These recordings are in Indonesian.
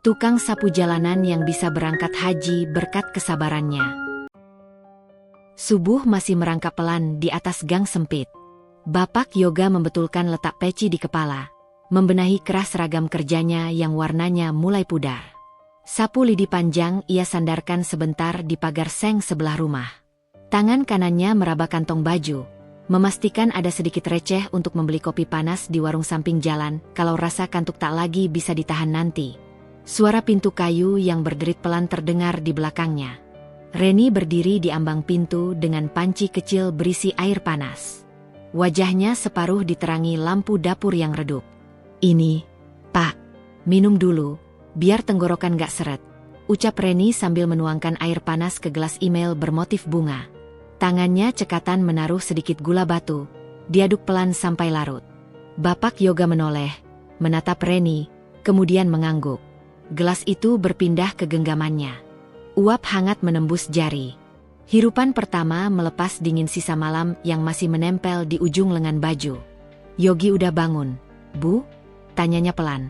tukang sapu jalanan yang bisa berangkat haji berkat kesabarannya. Subuh masih merangkap pelan di atas gang sempit. Bapak Yoga membetulkan letak peci di kepala, membenahi keras seragam kerjanya yang warnanya mulai pudar. Sapu lidi panjang ia sandarkan sebentar di pagar seng sebelah rumah. Tangan kanannya meraba kantong baju, memastikan ada sedikit receh untuk membeli kopi panas di warung samping jalan kalau rasa kantuk tak lagi bisa ditahan nanti. Suara pintu kayu yang berderit pelan terdengar di belakangnya. Reni berdiri di ambang pintu dengan panci kecil berisi air panas. Wajahnya separuh diterangi lampu dapur yang redup. "Ini, Pak, minum dulu, biar tenggorokan gak seret," ucap Reni sambil menuangkan air panas ke gelas email bermotif bunga. Tangannya cekatan menaruh sedikit gula batu, diaduk pelan sampai larut. Bapak Yoga menoleh, menatap Reni, kemudian mengangguk. Gelas itu berpindah ke genggamannya. Uap hangat menembus jari. Hirupan pertama melepas dingin sisa malam yang masih menempel di ujung lengan baju. "Yogi udah bangun, Bu?" tanyanya pelan.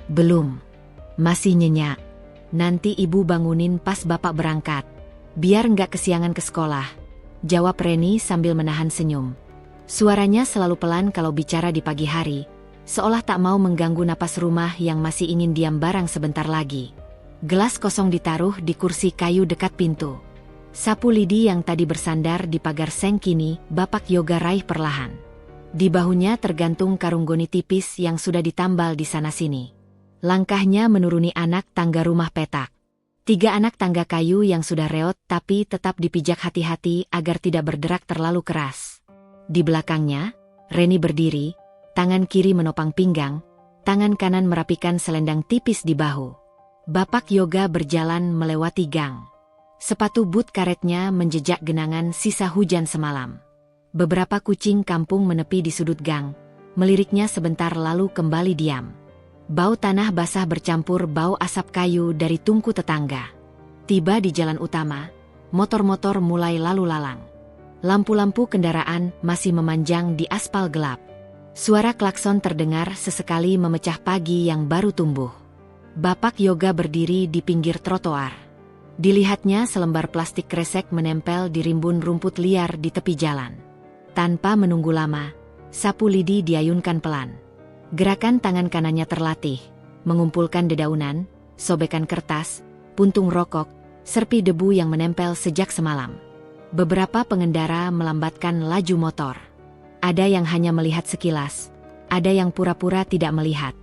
"Belum. Masih nyenyak. Nanti Ibu bangunin pas Bapak berangkat. Biar nggak kesiangan ke sekolah," jawab Reni sambil menahan senyum. Suaranya selalu pelan kalau bicara di pagi hari, seolah tak mau mengganggu napas rumah yang masih ingin diam barang sebentar lagi. Gelas kosong ditaruh di kursi kayu dekat pintu. Sapu lidi yang tadi bersandar di pagar seng kini Bapak Yoga raih perlahan. Di bahunya tergantung karung goni tipis yang sudah ditambal di sana-sini. Langkahnya menuruni anak tangga rumah petak. 3 anak tangga kayu yang sudah reot tapi tetap dipijak hati-hati agar tidak berderak terlalu keras. Di belakangnya, Reni berdiri, tangan kiri menopang pinggang, tangan kanan merapikan selendang tipis di bahu. Bapak Yoga berjalan melewati gang. Sepatu boot karetnya menjejak genangan sisa hujan semalam. Beberapa kucing kampung menepi di sudut gang, meliriknya sebentar lalu kembali diam. Bau tanah basah bercampur bau asap kayu dari tungku tetangga. Tiba di jalan utama, motor-motor mulai lalu lalang. Lampu-lampu kendaraan masih memanjang di aspal gelap. Suara klakson terdengar sesekali memecah pagi yang baru tumbuh. Bapak Yoga berdiri di pinggir trotoar. Dilihatnya selembar plastik kresek menempel di rimbun rumput liar di tepi jalan. Tanpa menunggu lama, sapu lidi diayunkan pelan. Gerakan tangan kanannya terlatih, mengumpulkan dedaunan, sobekan kertas, puntung rokok, serpi debu yang menempel sejak semalam. Beberapa pengendara melambatkan laju motor. Ada yang hanya melihat sekilas, ada yang pura-pura tidak melihat.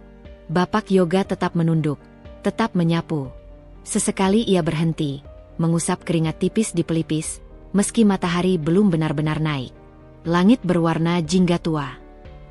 Bapak Yoga tetap menunduk, tetap menyapu. Sesekali ia berhenti, mengusap keringat tipis di pelipis, meski matahari belum benar-benar naik. Langit berwarna jingga tua.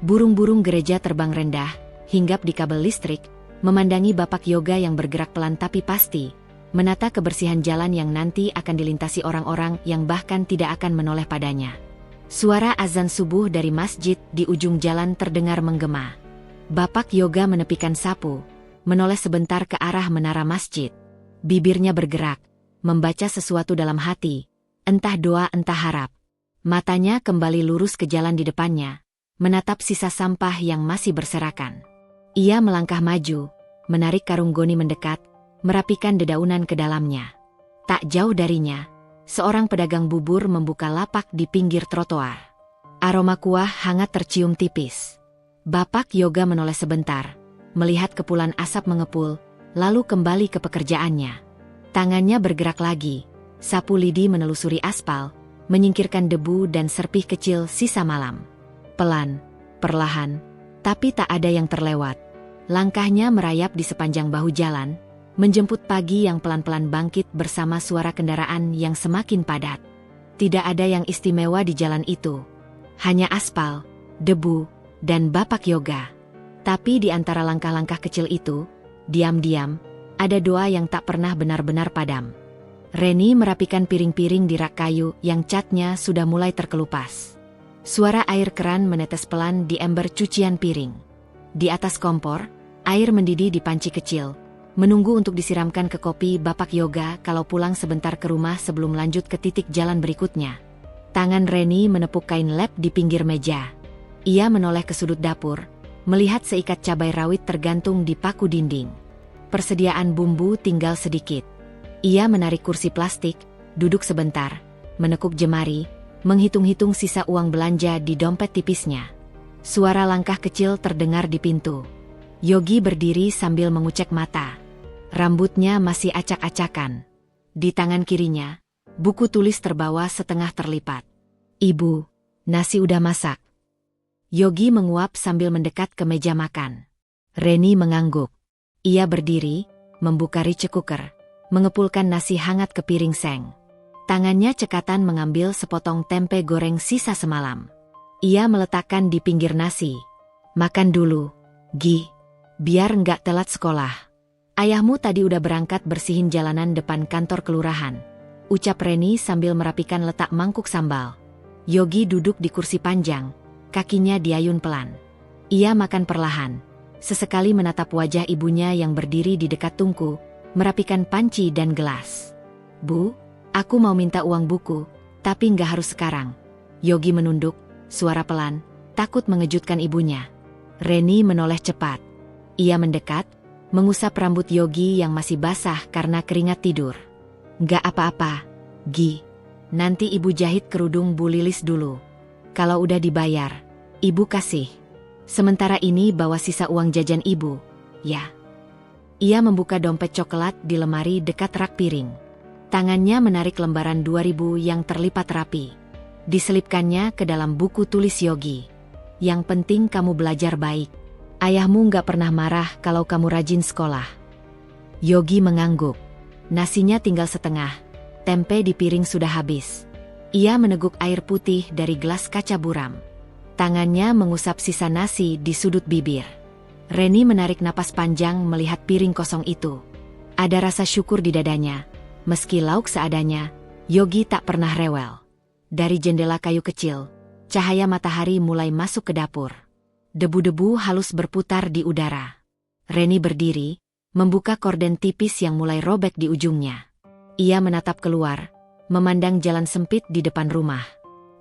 Burung-burung gereja terbang rendah, hinggap di kabel listrik, memandangi Bapak Yoga yang bergerak pelan tapi pasti, menata kebersihan jalan yang nanti akan dilintasi orang-orang yang bahkan tidak akan menoleh padanya. Suara azan subuh dari masjid di ujung jalan terdengar menggema. Bapak Yoga menepikan sapu, menoleh sebentar ke arah menara masjid. Bibirnya bergerak, membaca sesuatu dalam hati, entah doa entah harap. Matanya kembali lurus ke jalan di depannya, menatap sisa sampah yang masih berserakan. Ia melangkah maju, menarik karung goni mendekat, merapikan dedaunan ke dalamnya. Tak jauh darinya, seorang pedagang bubur membuka lapak di pinggir trotoar. Aroma kuah hangat tercium tipis. Bapak Yoga menoleh sebentar, melihat kepulan asap mengepul, lalu kembali ke pekerjaannya. Tangannya bergerak lagi, sapu lidi menelusuri aspal, menyingkirkan debu dan serpih kecil sisa malam. Pelan, perlahan, tapi tak ada yang terlewat. Langkahnya merayap di sepanjang bahu jalan, menjemput pagi yang pelan-pelan bangkit bersama suara kendaraan yang semakin padat. Tidak ada yang istimewa di jalan itu. Hanya aspal, debu, dan Bapak Yoga. Tapi di antara langkah-langkah kecil itu, diam-diam, ada doa yang tak pernah benar-benar padam. Reni merapikan piring-piring di rak kayu yang catnya sudah mulai terkelupas. Suara air keran menetes pelan di ember cucian piring. Di atas kompor, air mendidih di panci kecil, menunggu untuk disiramkan ke kopi Bapak Yoga kalau pulang sebentar ke rumah sebelum lanjut ke titik jalan berikutnya. Tangan Reni menepuk kain lap di pinggir meja. Ia menoleh ke sudut dapur, melihat seikat cabai rawit tergantung di paku dinding. Persediaan bumbu tinggal sedikit. Ia menarik kursi plastik, duduk sebentar, menekuk jemari, menghitung-hitung sisa uang belanja di dompet tipisnya. Suara langkah kecil terdengar di pintu. Yogi berdiri sambil mengucek mata. Rambutnya masih acak-acakan. Di tangan kirinya, buku tulis terbawa setengah terlipat. "Ibu, nasi udah masak." Yogi menguap sambil mendekat ke meja makan. Reni mengangguk. Ia berdiri, membuka rice cooker, mengepulkan nasi hangat ke piring seng. Tangannya cekatan mengambil sepotong tempe goreng sisa semalam. Ia meletakkan di pinggir nasi. "Makan dulu, Gi, biar nggak telat sekolah. Ayahmu tadi udah berangkat bersihin jalanan depan kantor kelurahan," ucap Reni sambil merapikan letak mangkuk sambal. Yogi duduk di kursi panjang, kakinya diayun pelan. Ia makan perlahan. Sesekali menatap wajah ibunya yang berdiri di dekat tungku, merapikan panci dan gelas. "Bu, aku mau minta uang buku, tapi nggak harus sekarang." Yogi menunduk, suara pelan, takut mengejutkan ibunya. Reni menoleh cepat. Ia mendekat, mengusap rambut Yogi yang masih basah karena keringat tidur. "Nggak apa-apa, Gi. Nanti ibu jahit kerudung Bu Lilis dulu. Kalau udah dibayar, ibu kasih. Sementara ini bawa sisa uang jajan ibu, ya." Ia membuka dompet coklat di lemari dekat rak piring. Tangannya menarik lembaran 2.000 yang terlipat rapi. Diselipkannya ke dalam buku tulis Yogi. "Yang penting kamu belajar baik. Ayahmu nggak pernah marah kalau kamu rajin sekolah." Yogi mengangguk. Nasinya tinggal setengah, tempe di piring sudah habis. Ia meneguk air putih dari gelas kaca buram. Tangannya mengusap sisa nasi di sudut bibir. Reni menarik napas panjang melihat piring kosong itu. Ada rasa syukur di dadanya. Meski lauk seadanya, Yogi tak pernah rewel. Dari jendela kayu kecil, cahaya matahari mulai masuk ke dapur. Debu-debu halus berputar di udara. Reni berdiri, membuka korden tipis yang mulai robek di ujungnya. Ia menatap keluar, memandang jalan sempit di depan rumah.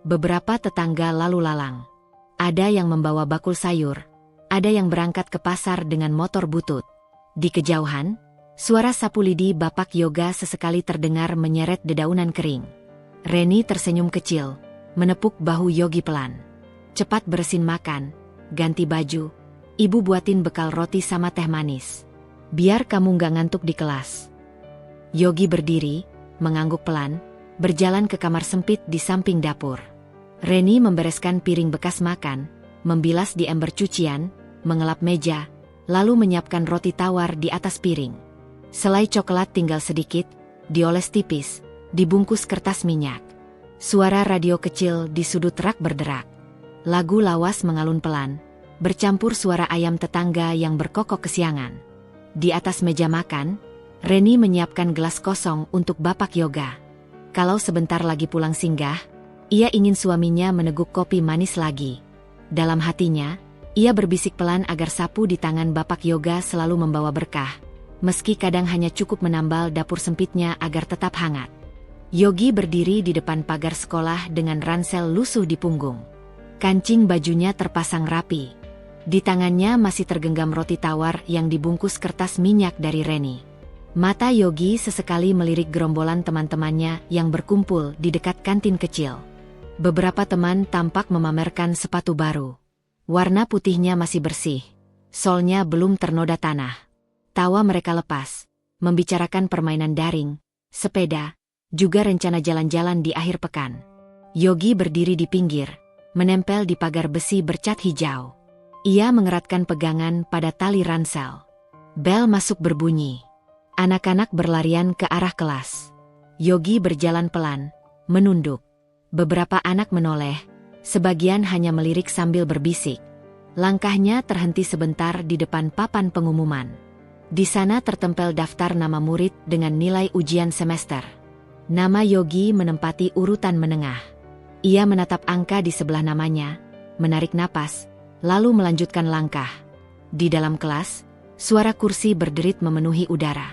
Beberapa tetangga lalu lalang. Ada yang membawa bakul sayur, ada yang berangkat ke pasar dengan motor butut. Di kejauhan, suara sapu lidi Bapak Yoga sesekali terdengar menyeret dedaunan kering. Reni tersenyum kecil, menepuk bahu Yogi pelan. "Cepat beresin makan, ganti baju. Ibu buatin bekal roti sama teh manis. Biar kamu nggak ngantuk di kelas." Yogi berdiri, mengangguk pelan, berjalan ke kamar sempit di samping dapur. Reni membereskan piring bekas makan, membilas di ember cucian, mengelap meja, lalu menyiapkan roti tawar di atas piring. Selai coklat tinggal sedikit, dioles tipis, dibungkus kertas minyak. Suara radio kecil di sudut rak berderak. Lagu lawas mengalun pelan, bercampur suara ayam tetangga yang berkokok kesiangan. Di atas meja makan, Reni menyiapkan gelas kosong untuk Bapak Yoga. Kalau sebentar lagi pulang singgah, ia ingin suaminya meneguk kopi manis lagi. Dalam hatinya, ia berbisik pelan agar sapu di tangan Bapak Yoga selalu membawa berkah, meski kadang hanya cukup menambal dapur sempitnya agar tetap hangat. Yogi berdiri di depan pagar sekolah dengan ransel lusuh di punggung. Kancing bajunya terpasang rapi. Di tangannya masih tergenggam roti tawar yang dibungkus kertas minyak dari Reni. Mata Yogi sesekali melirik gerombolan teman-temannya yang berkumpul di dekat kantin kecil. Beberapa teman tampak memamerkan sepatu baru. Warna putihnya masih bersih, solnya belum ternoda tanah. Tawa mereka lepas, membicarakan permainan daring, sepeda, juga rencana jalan-jalan di akhir pekan. Yogi berdiri di pinggir, menempel di pagar besi bercat hijau. Ia mengeratkan pegangan pada tali ransel. Bel masuk berbunyi. Anak-anak berlarian ke arah kelas. Yogi berjalan pelan, menunduk. Beberapa anak menoleh, sebagian hanya melirik sambil berbisik. Langkahnya terhenti sebentar di depan papan pengumuman. Di sana tertempel daftar nama murid dengan nilai ujian semester. Nama Yogi menempati urutan menengah. Ia menatap angka di sebelah namanya, menarik napas, lalu melanjutkan langkah. Di dalam kelas, suara kursi berderit memenuhi udara.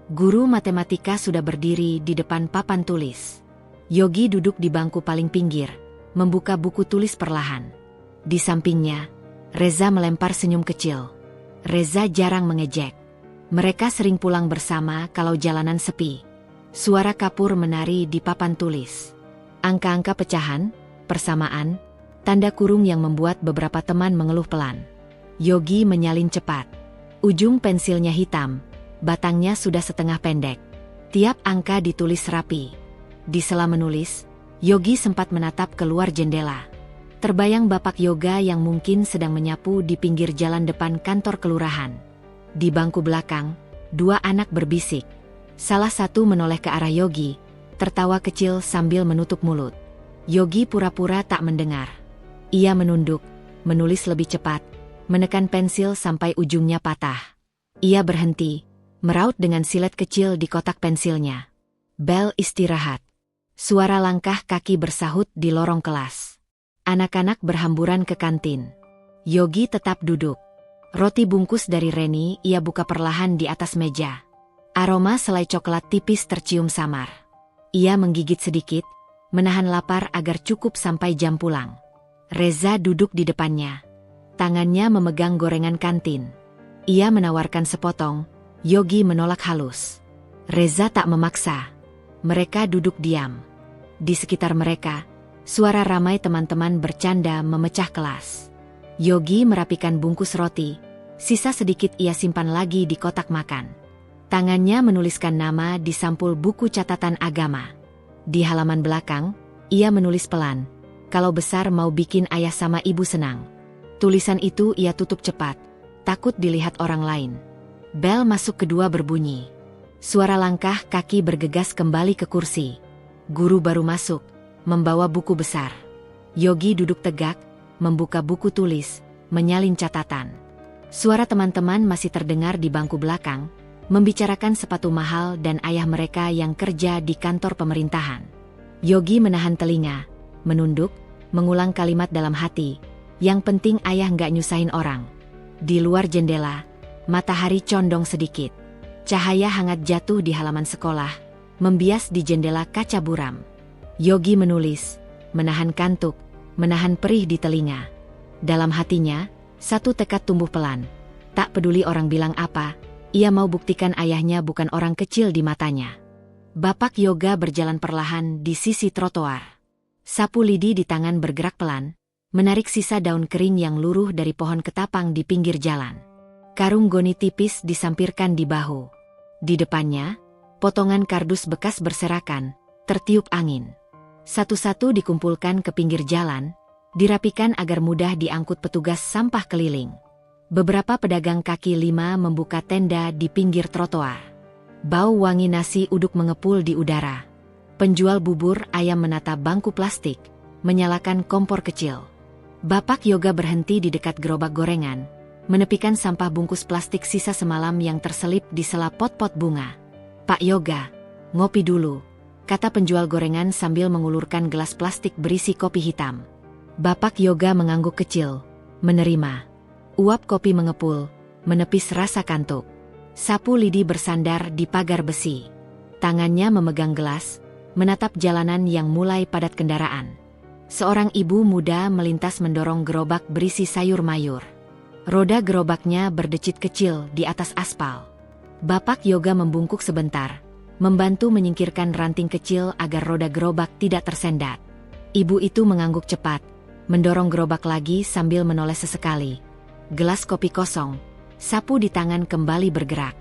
Guru matematika sudah berdiri di depan papan tulis. Yogi duduk di bangku paling pinggir, membuka buku tulis perlahan. Di sampingnya, Reza melempar senyum kecil. Reza jarang mengejek. Mereka sering pulang bersama kalau jalanan sepi. Suara kapur menari di papan tulis. Angka-angka pecahan, persamaan, tanda kurung yang membuat beberapa teman mengeluh pelan. Yogi menyalin cepat. Ujung pensilnya hitam, batangnya sudah setengah pendek. Tiap angka ditulis rapi. Di sela menulis, Yogi sempat menatap keluar jendela. Terbayang Bapak Yoga yang mungkin sedang menyapu di pinggir jalan depan kantor kelurahan. Di bangku belakang, dua anak berbisik. Salah satu menoleh ke arah Yogi, tertawa kecil sambil menutup mulut. Yogi pura-pura tak mendengar. Ia menunduk, menulis lebih cepat, menekan pensil sampai ujungnya patah. Ia berhenti, meraut dengan silet kecil di kotak pensilnya. Bel istirahat. Suara langkah kaki bersahut di lorong kelas. Anak-anak berhamburan ke kantin. Yogi tetap duduk. Roti bungkus dari Reni ia buka perlahan di atas meja. Aroma selai coklat tipis tercium samar. Ia menggigit sedikit, menahan lapar agar cukup sampai jam pulang. Reza duduk di depannya. Tangannya memegang gorengan kantin. Ia menawarkan sepotong, Yogi menolak halus. Reza tak memaksa. Mereka duduk diam. Di sekitar mereka, suara ramai teman-teman bercanda memecah kelas. Yogi merapikan bungkus roti, sisa sedikit ia simpan lagi di kotak makan. Tangannya menuliskan nama di sampul buku catatan agama. Di halaman belakang, ia menulis pelan, "Kalau besar mau bikin ayah sama ibu senang." Tulisan itu ia tutup cepat, takut dilihat orang lain. Bel masuk kedua berbunyi. Suara langkah kaki bergegas kembali ke kursi. Guru baru masuk, membawa buku besar. Yogi duduk tegak, membuka buku tulis, menyalin catatan. Suara teman-teman masih terdengar di bangku belakang, membicarakan sepatu mahal dan ayah mereka yang kerja di kantor pemerintahan. Yogi menahan telinga, menunduk, mengulang kalimat dalam hati, "Yang penting ayah nggak nyusahin orang." Di luar jendela, matahari condong sedikit. Cahaya hangat jatuh di halaman sekolah, membias di jendela kaca buram. Yogi menulis, menahan kantuk, menahan perih di telinga. Dalam hatinya, satu tekad tumbuh pelan. Tak peduli orang bilang apa, ia mau buktikan ayahnya bukan orang kecil di matanya. Bapak Yoga berjalan perlahan di sisi trotoar. Sapu lidi di tangan bergerak pelan, menarik sisa daun kering yang luruh dari pohon ketapang di pinggir jalan. Karung goni tipis disampirkan di bahu. Di depannya, potongan kardus bekas berserakan, tertiup angin. Satu-satu dikumpulkan ke pinggir jalan, dirapikan agar mudah diangkut petugas sampah keliling. Beberapa pedagang kaki lima membuka tenda di pinggir trotoar. Bau wangi nasi uduk mengepul di udara. Penjual bubur ayam menata bangku plastik, menyalakan kompor kecil. Bapak Yoga berhenti di dekat gerobak gorengan, menepikan sampah bungkus plastik sisa semalam yang terselip di sela pot-pot bunga. "Pak Yoga, ngopi dulu," kata penjual gorengan sambil mengulurkan gelas plastik berisi kopi hitam. Bapak Yoga mengangguk kecil, menerima. Uap kopi mengepul, menepis rasa kantuk. Sapu lidi bersandar di pagar besi. Tangannya memegang gelas, menatap jalanan yang mulai padat kendaraan. Seorang ibu muda melintas mendorong gerobak berisi sayur mayur. Roda gerobaknya berdecit kecil di atas aspal. Bapak Yoga membungkuk sebentar, membantu menyingkirkan ranting kecil agar roda gerobak tidak tersendat. Ibu itu mengangguk cepat, mendorong gerobak lagi sambil menoleh sesekali. Gelas kopi kosong, sapu di tangan kembali bergerak.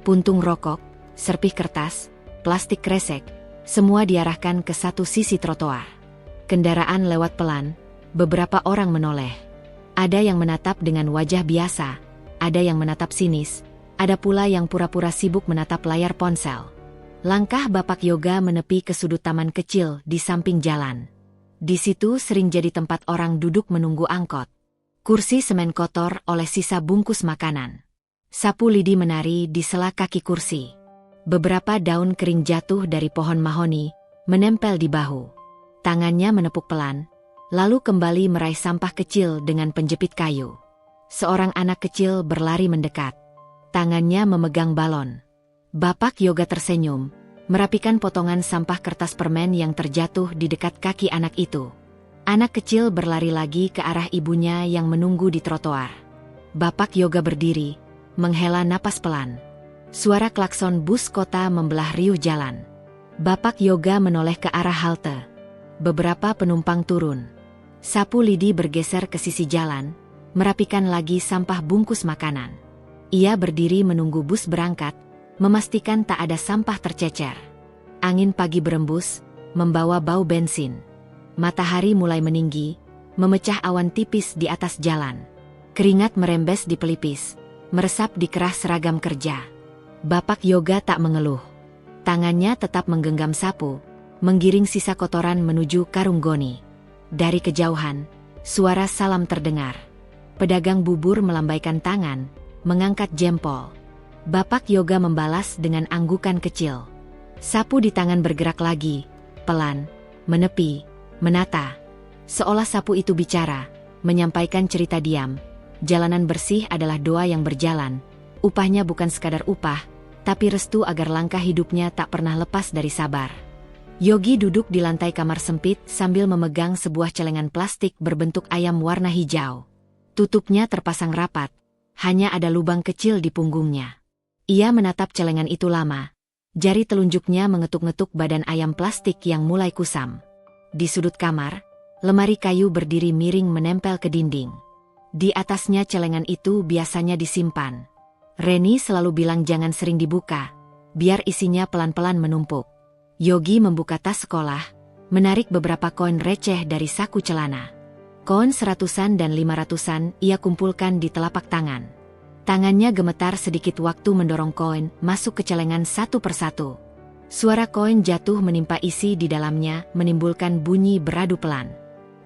Puntung rokok, serpih kertas, plastik kresek, semua diarahkan ke satu sisi trotoar. Kendaraan lewat pelan, beberapa orang menoleh. Ada yang menatap dengan wajah biasa, ada yang menatap sinis, ada pula yang pura-pura sibuk menatap layar ponsel. Langkah Bapak Yoga menepi ke sudut taman kecil di samping jalan. Di situ sering jadi tempat orang duduk menunggu angkot. Kursi semen kotor oleh sisa bungkus makanan. Sapu lidi menari di sela kaki kursi. Beberapa daun kering jatuh dari pohon mahoni, menempel di bahu. Tangannya menepuk pelan, lalu kembali meraih sampah kecil dengan penjepit kayu. Seorang anak kecil berlari mendekat. Tangannya memegang balon. Bapak Yoga tersenyum, merapikan potongan sampah kertas permen yang terjatuh di dekat kaki anak itu. Anak kecil berlari lagi ke arah ibunya yang menunggu di trotoar. Bapak Yoga berdiri, menghela napas pelan. Suara klakson bus kota membelah riuh jalan. Bapak Yoga menoleh ke arah halte. Beberapa penumpang turun. Sapu lidi bergeser ke sisi jalan, merapikan lagi sampah bungkus makanan. Ia berdiri menunggu bus berangkat, memastikan tak ada sampah tercecer. Angin pagi berembus, membawa bau bensin. Matahari mulai meninggi, memecah awan tipis di atas jalan. Keringat merembes di pelipis, meresap di kerah seragam kerja. Bapak Yoga tak mengeluh. Tangannya tetap menggenggam sapu, menggiring sisa kotoran menuju karung goni. Dari kejauhan, suara salam terdengar. Pedagang bubur melambaikan tangan, mengangkat jempol. Bapak Yoga membalas dengan anggukan kecil. Sapu di tangan bergerak lagi, pelan, menepi, menata. Seolah sapu itu bicara, menyampaikan cerita diam. Jalanan bersih adalah doa yang berjalan. Upahnya bukan sekadar upah, tapi restu agar langkah hidupnya tak pernah lepas dari sabar. Yogi duduk di lantai kamar sempit sambil memegang sebuah celengan plastik berbentuk ayam warna hijau. Tutupnya terpasang rapat, hanya ada lubang kecil di punggungnya. Ia menatap celengan itu lama. Jari telunjuknya mengetuk-ngetuk badan ayam plastik yang mulai kusam. Di sudut kamar, lemari kayu berdiri miring menempel ke dinding. Di atasnya celengan itu biasanya disimpan. Reni selalu bilang jangan sering dibuka, biar isinya pelan-pelan menumpuk. Yogi membuka tas sekolah, menarik beberapa koin receh dari saku celana. Koin 100-an dan 500-an ia kumpulkan di telapak tangan. Tangannya gemetar sedikit waktu mendorong koin masuk ke celengan satu persatu. Suara koin jatuh menimpa isi di dalamnya menimbulkan bunyi beradu pelan.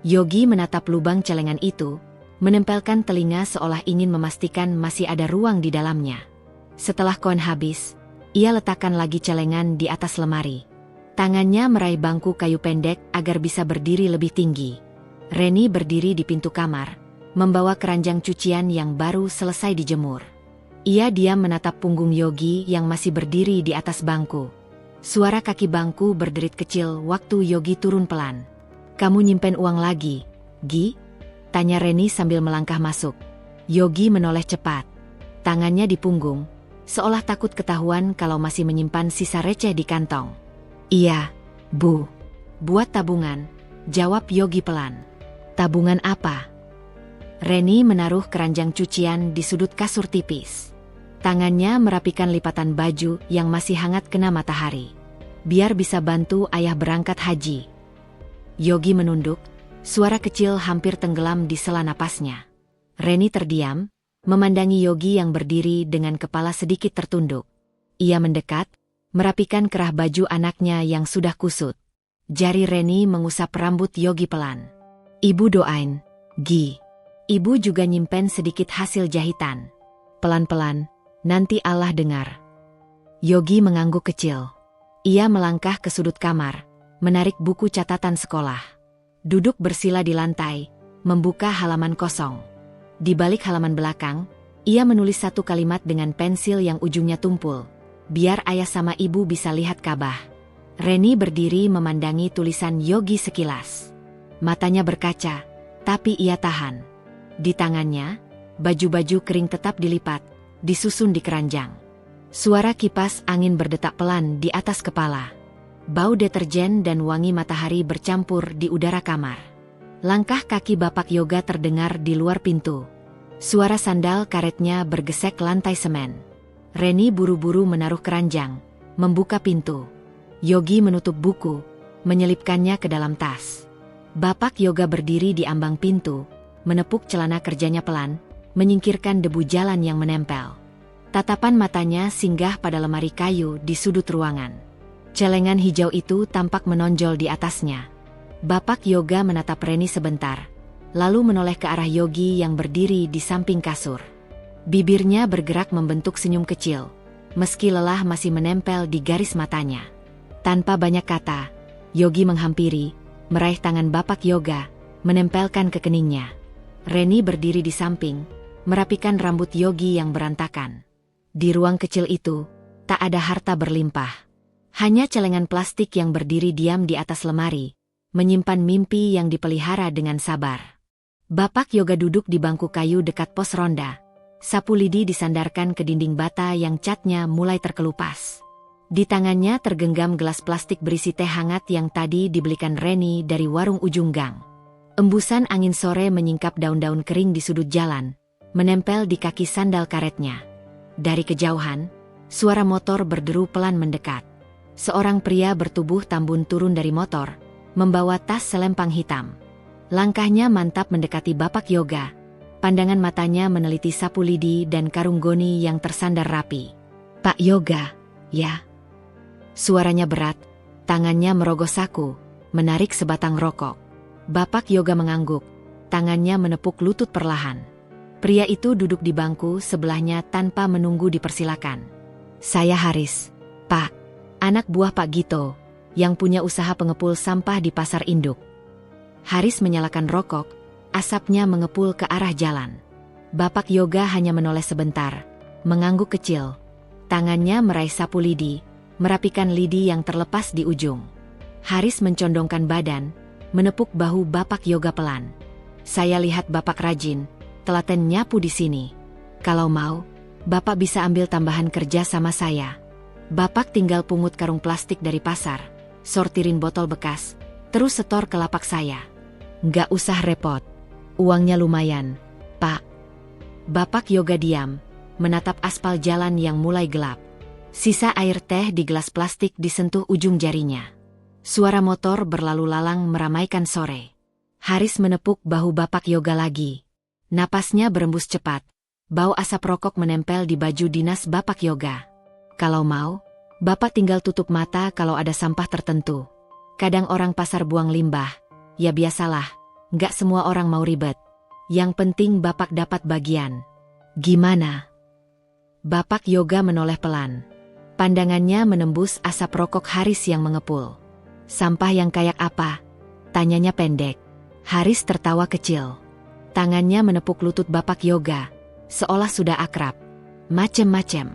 Yogi menatap lubang celengan itu, menempelkan telinga seolah ingin memastikan masih ada ruang di dalamnya. Setelah koin habis, ia letakkan lagi celengan di atas lemari. Tangannya meraih bangku kayu pendek agar bisa berdiri lebih tinggi. Reni berdiri di pintu kamar, membawa keranjang cucian yang baru selesai dijemur. Ia diam menatap punggung Yogi yang masih berdiri di atas bangku. Suara kaki bangku berderit kecil waktu Yogi turun pelan. "Kamu nyimpen uang lagi, Gi?" tanya Reni sambil melangkah masuk. Yogi menoleh cepat. Tangannya di punggung, seolah takut ketahuan kalau masih menyimpan sisa receh di kantong. "Iya, Bu. Buat tabungan," jawab Yogi pelan. "Tabungan apa?" Reni menaruh keranjang cucian di sudut kasur tipis. Tangannya merapikan lipatan baju yang masih hangat kena matahari. "Biar bisa bantu ayah berangkat haji." Yogi menunduk. Suara kecil hampir tenggelam di sela napasnya. Reni terdiam, memandangi Yogi yang berdiri dengan kepala sedikit tertunduk. Ia mendekat, merapikan kerah baju anaknya yang sudah kusut. Jari Reni mengusap rambut Yogi pelan. "Ibu doain, Gi. Ibu juga nyimpen sedikit hasil jahitan. Pelan-pelan, nanti Allah dengar." Yogi mengangguk kecil. Ia melangkah ke sudut kamar, menarik buku catatan sekolah. Duduk bersila di lantai, membuka halaman kosong. Di balik halaman belakang, ia menulis satu kalimat dengan pensil yang ujungnya tumpul. "Biar ayah sama ibu bisa lihat Ka'bah." Reni berdiri memandangi tulisan Yogi sekilas. Matanya berkaca, tapi ia tahan. Di tangannya, baju-baju kering tetap dilipat, disusun di keranjang. Suara kipas angin berdetak pelan di atas kepala. Bau deterjen dan wangi matahari bercampur di udara kamar. Langkah kaki Bapak Yoga terdengar di luar pintu. Suara sandal karetnya bergesek lantai semen. Reni buru-buru menaruh keranjang, membuka pintu. Yogi menutup buku, menyelipkannya ke dalam tas. Bapak Yoga berdiri di ambang pintu, menepuk celana kerjanya pelan, menyingkirkan debu jalan yang menempel. Tatapan matanya singgah pada lemari kayu di sudut ruangan. Celengan hijau itu tampak menonjol di atasnya. Bapak Yoga menatap Reni sebentar, lalu menoleh ke arah Yogi yang berdiri di samping kasur. Bibirnya bergerak membentuk senyum kecil, meski lelah masih menempel di garis matanya. Tanpa banyak kata, Yogi menghampiri, meraih tangan Bapak Yoga, menempelkan ke keningnya. Reni berdiri di samping, merapikan rambut Yogi yang berantakan. Di ruang kecil itu, tak ada harta berlimpah. Hanya celengan plastik yang berdiri diam di atas lemari, menyimpan mimpi yang dipelihara dengan sabar. Bapak Yoga duduk di bangku kayu dekat pos ronda, Sapu lidi disandarkan ke dinding bata yang catnya mulai terkelupas. Di tangannya tergenggam gelas plastik berisi teh hangat yang tadi dibelikan Reni dari warung ujung gang. Embusan angin sore menyingkap daun-daun kering di sudut jalan, menempel di kaki sandal karetnya. Dari kejauhan, suara motor berderu pelan mendekat. Seorang pria bertubuh tambun turun dari motor, membawa tas selempang hitam. Langkahnya mantap mendekati Bapak Yoga. Pandangan matanya meneliti sapu lidi dan karung goni yang tersandar rapi. "Pak Yoga, ya?" Suaranya berat, tangannya merogoh saku, menarik sebatang rokok. Bapak Yoga mengangguk, tangannya menepuk lutut perlahan. Pria itu duduk di bangku sebelahnya tanpa menunggu dipersilakan. "Saya Haris, Pak. Anak buah Pak Gito, yang punya usaha pengepul sampah di pasar induk." Haris menyalakan rokok, asapnya mengepul ke arah jalan. Bapak Yoga hanya menoleh sebentar, mengangguk kecil. Tangannya meraih sapu lidi, merapikan lidi yang terlepas di ujung. Haris mencondongkan badan, menepuk bahu Bapak Yoga pelan. "Saya lihat Bapak rajin, telaten nyapu di sini. Kalau mau, Bapak bisa ambil tambahan kerja sama saya. Bapak tinggal pungut karung plastik dari pasar, sortirin botol bekas, terus setor ke lapak saya. Nggak usah repot. Uangnya lumayan, Pak." Bapak Yoga diam, menatap aspal jalan yang mulai gelap. Sisa air teh di gelas plastik disentuh ujung jarinya. Suara motor berlalu lalang meramaikan sore. Haris menepuk bahu Bapak Yoga lagi. Napasnya berembus cepat. Bau asap rokok menempel di baju dinas Bapak Yoga. "Kalau mau, Bapak tinggal tutup mata kalau ada sampah tertentu. Kadang orang pasar buang limbah. Ya biasalah, nggak semua orang mau ribet. Yang penting Bapak dapat bagian. Gimana?" Bapak Yoga menoleh pelan. Pandangannya menembus asap rokok Haris yang mengepul. "Sampah yang kayak apa?" tanyanya pendek. Haris tertawa kecil. Tangannya menepuk lutut Bapak Yoga, seolah sudah akrab. "Macem-macem.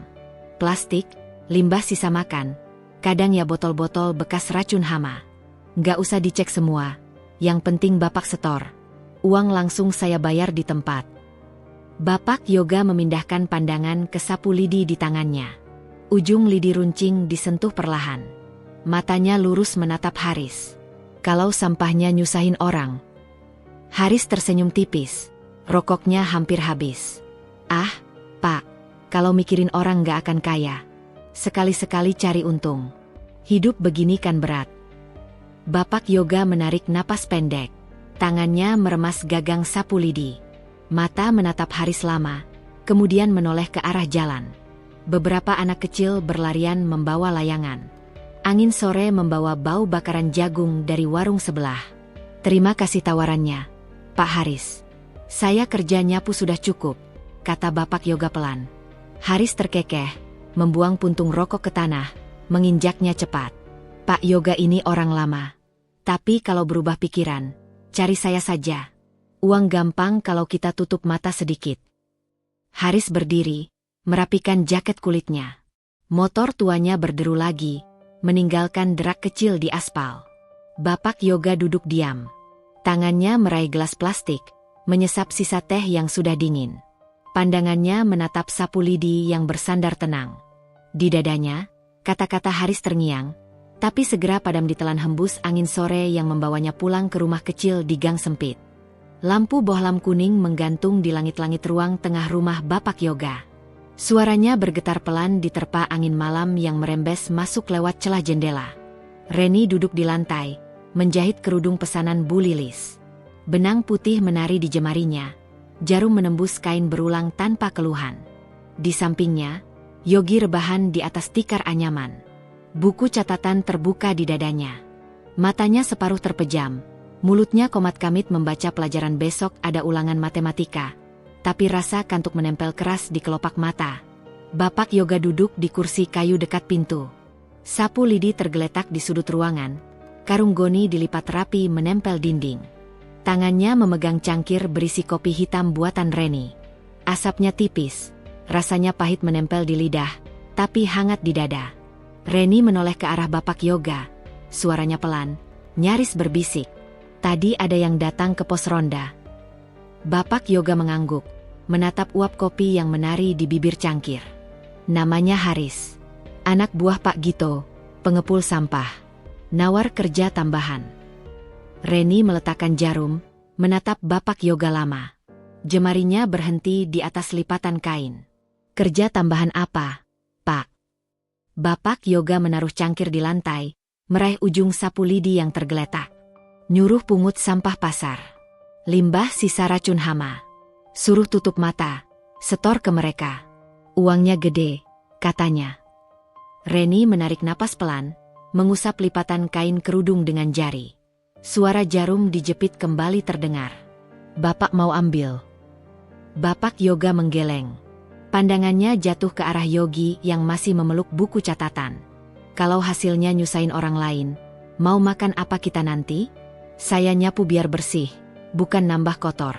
Plastik, limbah sisa makan, kadang ya botol-botol bekas racun hama. Nggak usah dicek semua, yang penting Bapak setor. Uang langsung saya bayar di tempat." Bapak Yoga memindahkan pandangan ke sapu lidi di tangannya. Ujung lidi runcing disentuh perlahan. Matanya lurus menatap Haris. "Kalau sampahnya nyusahin orang?" Haris tersenyum tipis. Rokoknya hampir habis. "Ah, Pak, kalau mikirin orang nggak akan kaya. Sekali-sekali cari untung. Hidup begini kan berat." Bapak Yoga menarik napas pendek. Tangannya meremas gagang sapu lidi. Mata menatap Haris lama, kemudian menoleh ke arah jalan. Beberapa anak kecil berlarian membawa layangan. Angin sore membawa bau bakaran jagung dari warung sebelah. "Terima kasih tawarannya, Pak Haris. Saya kerja nyapu sudah cukup," kata Bapak Yoga pelan. Haris terkekeh, membuang puntung rokok ke tanah, menginjaknya cepat. "Pak Yoga ini orang lama. Tapi kalau berubah pikiran, cari saya saja. Uang gampang kalau kita tutup mata sedikit." Haris berdiri, merapikan jaket kulitnya. Motor tuanya berderu lagi, meninggalkan derak kecil di aspal. Bapak Yoga duduk diam. Tangannya meraih gelas plastik, menyesap sisa teh yang sudah dingin. Pandangannya menatap sapu lidi yang bersandar tenang. Di dadanya, kata-kata Haris terngiang, tapi segera padam ditelan hembus angin sore yang membawanya pulang ke rumah kecil di gang sempit. Lampu bohlam kuning menggantung di langit-langit ruang tengah rumah Bapak Yoga. Suaranya bergetar pelan diterpa angin malam yang merembes masuk lewat celah jendela. Reni duduk di lantai, menjahit kerudung pesanan Bu Lilis. Benang putih menari di jemarinya, jarum menembus kain berulang tanpa keluhan. Di sampingnya, Yogi rebahan di atas tikar anyaman. Buku catatan terbuka di dadanya. Matanya separuh terpejam, mulutnya komat kamit membaca pelajaran besok ada ulangan matematika. Tapi rasa kantuk menempel keras di kelopak mata. Bapak Yoga duduk di kursi kayu dekat pintu. Sapu lidi tergeletak di sudut ruangan. Karung goni dilipat rapi menempel dinding. Tangannya memegang cangkir berisi kopi hitam buatan Reni. Asapnya tipis, rasanya pahit menempel di lidah, tapi hangat di dada. Reni menoleh ke arah Bapak Yoga. Suaranya pelan, nyaris berbisik. "Tadi ada yang datang ke pos ronda." Bapak Yoga mengangguk. menatap uap kopi yang menari di bibir cangkir. Namanya Haris. Anak buah Pak Gito, pengepul sampah. Nawar kerja tambahan. Reni meletakkan jarum, menatap Bapak Yoga lama. Jemarinya berhenti di atas lipatan kain. Kerja tambahan apa, Pak? Bapak Yoga menaruh cangkir di lantai, meraih ujung sapu lidi yang tergeletak. Nyuruh pungut sampah pasar. Limbah sisa racun hama. Suruh tutup mata, setor ke mereka. Uangnya gede, katanya. Reni menarik napas pelan, mengusap lipatan kain kerudung dengan jari. Suara jarum dijepit kembali terdengar. Bapak mau ambil. Bapak Yoga menggeleng. Pandangannya jatuh ke arah Yogi yang masih memeluk buku catatan. Kalau hasilnya nyusahin orang lain, mau makan apa kita nanti? Saya nyapu biar bersih, bukan nambah kotor.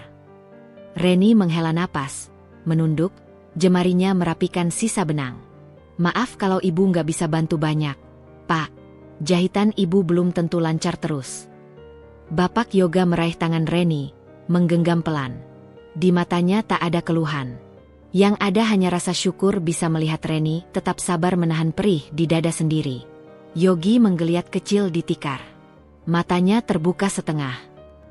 Reni menghela napas, menunduk, jemarinya merapikan sisa benang. Maaf kalau ibu nggak bisa bantu banyak, Pak. Jahitan ibu belum tentu lancar terus. Bapak Yoga meraih tangan Reni, menggenggam pelan. Di matanya tak ada keluhan. Yang ada hanya rasa syukur bisa melihat Reni tetap sabar menahan perih di dada sendiri. Yogi menggeliat kecil di tikar. Matanya terbuka setengah.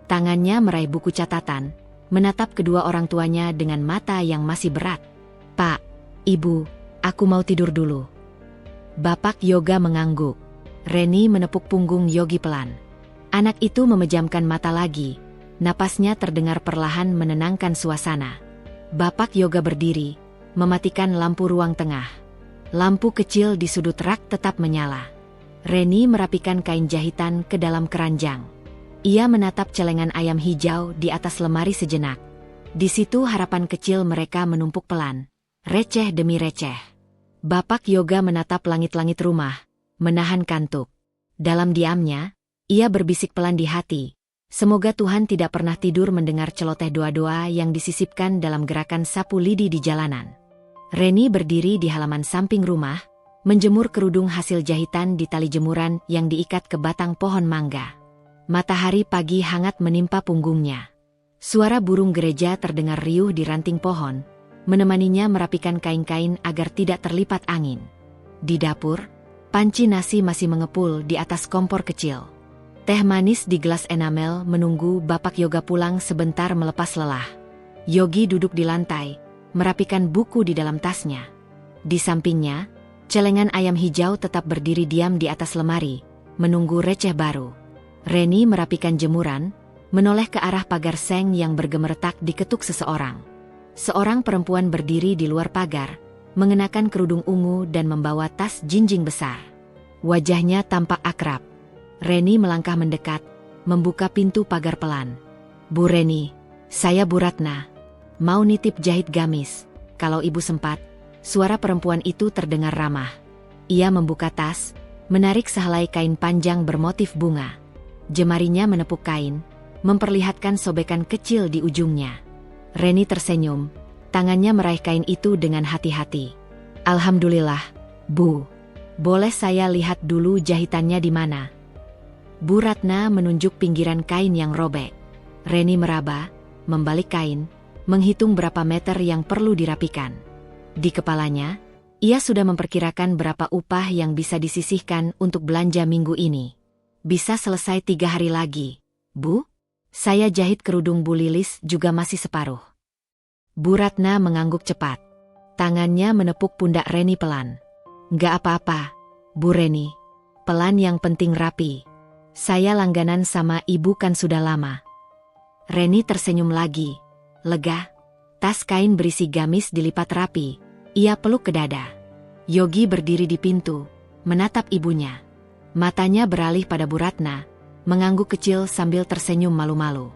Tangannya meraih buku catatan, menatap kedua orang tuanya dengan mata yang masih berat. Pak, Ibu, aku mau tidur dulu. Bapak Yoga mengangguk. Reni menepuk punggung Yogi pelan. Anak itu memejamkan mata lagi. Napasnya terdengar perlahan menenangkan suasana. Bapak Yoga berdiri, mematikan lampu ruang tengah. Lampu kecil di sudut rak tetap menyala. Reni merapikan kain jahitan ke dalam keranjang. Ia menatap celengan ayam hijau di atas lemari sejenak. Di situ harapan kecil mereka menumpuk pelan. Receh demi receh. Bapak Yoga menatap langit-langit rumah, menahan kantuk. Dalam diamnya, ia berbisik pelan di hati. Semoga Tuhan tidak pernah tidur mendengar celoteh doa-doa yang disisipkan dalam gerakan sapu lidi di jalanan. Reni berdiri di halaman samping rumah, menjemur kerudung hasil jahitan di tali jemuran yang diikat ke batang pohon mangga. Matahari pagi hangat menimpa punggungnya. Suara burung gereja terdengar riuh di ranting pohon, menemaninya merapikan kain-kain agar tidak terlipat angin. Di dapur, panci nasi masih mengepul di atas kompor kecil. Teh manis di gelas enamel menunggu Bapak Yoga pulang sebentar melepas lelah. Yogi duduk di lantai, merapikan buku di dalam tasnya. Di sampingnya, celengan ayam hijau tetap berdiri diam di atas lemari, menunggu receh baru. Reni merapikan jemuran, menoleh ke arah pagar seng yang bergemeretak diketuk seseorang. Seorang perempuan berdiri di luar pagar, mengenakan kerudung ungu dan membawa tas jinjing besar. Wajahnya tampak akrab. Reni melangkah mendekat, membuka pintu pagar pelan. Bu Reni, saya Bu Ratna. Mau nitip jahit gamis, kalau ibu sempat. Suara perempuan itu terdengar ramah. Ia membuka tas, menarik sehelai kain panjang bermotif bunga. Jemarinya menepuk kain, memperlihatkan sobekan kecil di ujungnya. Reni tersenyum, tangannya meraih kain itu dengan hati-hati. Alhamdulillah, Bu. Boleh saya lihat dulu jahitannya di mana? Bu Ratna menunjuk pinggiran kain yang robek. Reni meraba, membalik kain, menghitung berapa meter yang perlu dirapikan. Di kepalanya, ia sudah memperkirakan berapa upah yang bisa disisihkan untuk belanja minggu ini. Bisa selesai 3 hari lagi. Bu, saya jahit kerudung Bu Lilis juga masih separuh. Bu Ratna mengangguk cepat. Tangannya menepuk pundak Reni pelan. Nggak apa-apa, Bu Reni. Pelan yang penting rapi. Saya langganan sama ibu kan sudah lama. Reni tersenyum lagi. Lega. Tas kain berisi gamis dilipat rapi. Ia peluk ke dada. Yogi berdiri di pintu, menatap ibunya. Matanya beralih pada Bu Ratna, mengangguk kecil sambil tersenyum malu-malu.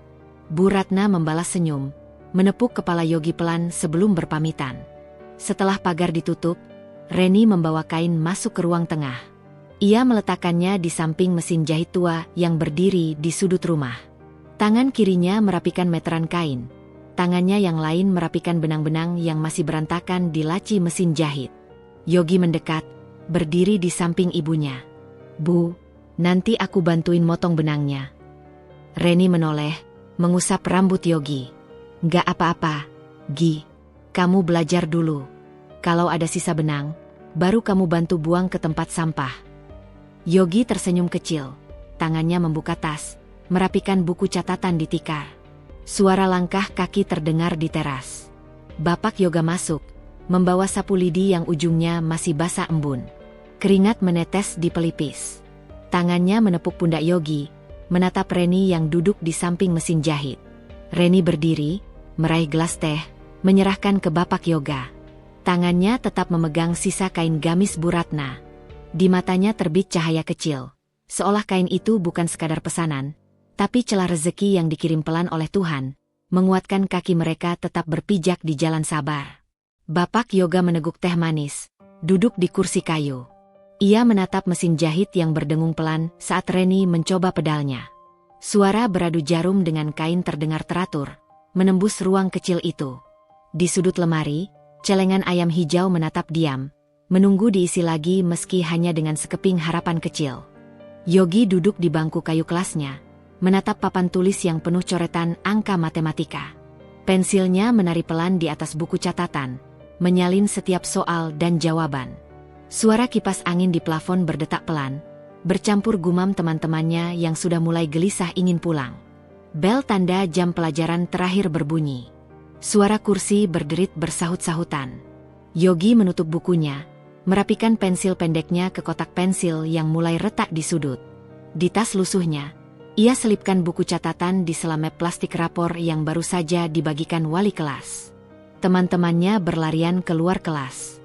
Bu Ratna membalas senyum, menepuk kepala Yogi pelan sebelum berpamitan. Setelah pagar ditutup, Reni membawa kain masuk ke ruang tengah. Ia meletakkannya di samping mesin jahit tua yang berdiri di sudut rumah. Tangan kirinya merapikan meteran kain. Tangannya yang lain merapikan benang-benang yang masih berantakan di laci mesin jahit. Yogi mendekat, berdiri di samping ibunya. Bu, nanti aku bantuin motong benangnya. Reni menoleh, mengusap rambut Yogi. Nggak apa-apa, Gi. Kamu belajar dulu. Kalau ada sisa benang, baru kamu bantu buang ke tempat sampah. Yogi tersenyum kecil. Tangannya membuka tas, merapikan buku catatan di tikar. Suara langkah kaki terdengar di teras. Bapak Yoga masuk, membawa sapu lidi yang ujungnya masih basah embun. Keringat menetes di pelipis. Tangannya menepuk pundak Yogi, menatap Reni yang duduk di samping mesin jahit. Reni berdiri, meraih gelas teh, menyerahkan ke Bapak Yoga. Tangannya tetap memegang sisa kain gamis Bu Ratna. Di matanya terbit cahaya kecil, seolah kain itu bukan sekadar pesanan, tapi celah rezeki yang dikirim pelan oleh Tuhan, menguatkan kaki mereka tetap berpijak di jalan sabar. Bapak Yoga meneguk teh manis, duduk di kursi kayu. Ia menatap mesin jahit yang berdengung pelan saat Reni mencoba pedalnya. Suara beradu jarum dengan kain terdengar teratur, menembus ruang kecil itu. Di sudut lemari, celengan ayam hijau menatap diam, menunggu diisi lagi meski hanya dengan sekeping harapan kecil. Yogi duduk di bangku kayu kelasnya, menatap papan tulis yang penuh coretan angka matematika. Pensilnya menari pelan di atas buku catatan, menyalin setiap soal dan jawaban. Suara kipas angin di plafon berdetak pelan, bercampur gumam teman-temannya yang sudah mulai gelisah ingin pulang. Bel tanda jam pelajaran terakhir berbunyi. Suara kursi berderit bersahut-sahutan. Yogi menutup bukunya, merapikan pensil pendeknya ke kotak pensil yang mulai retak di sudut. Di tas lusuhnya, ia selipkan buku catatan di selamep plastik rapor yang baru saja dibagikan wali kelas. Teman-temannya berlarian keluar kelas.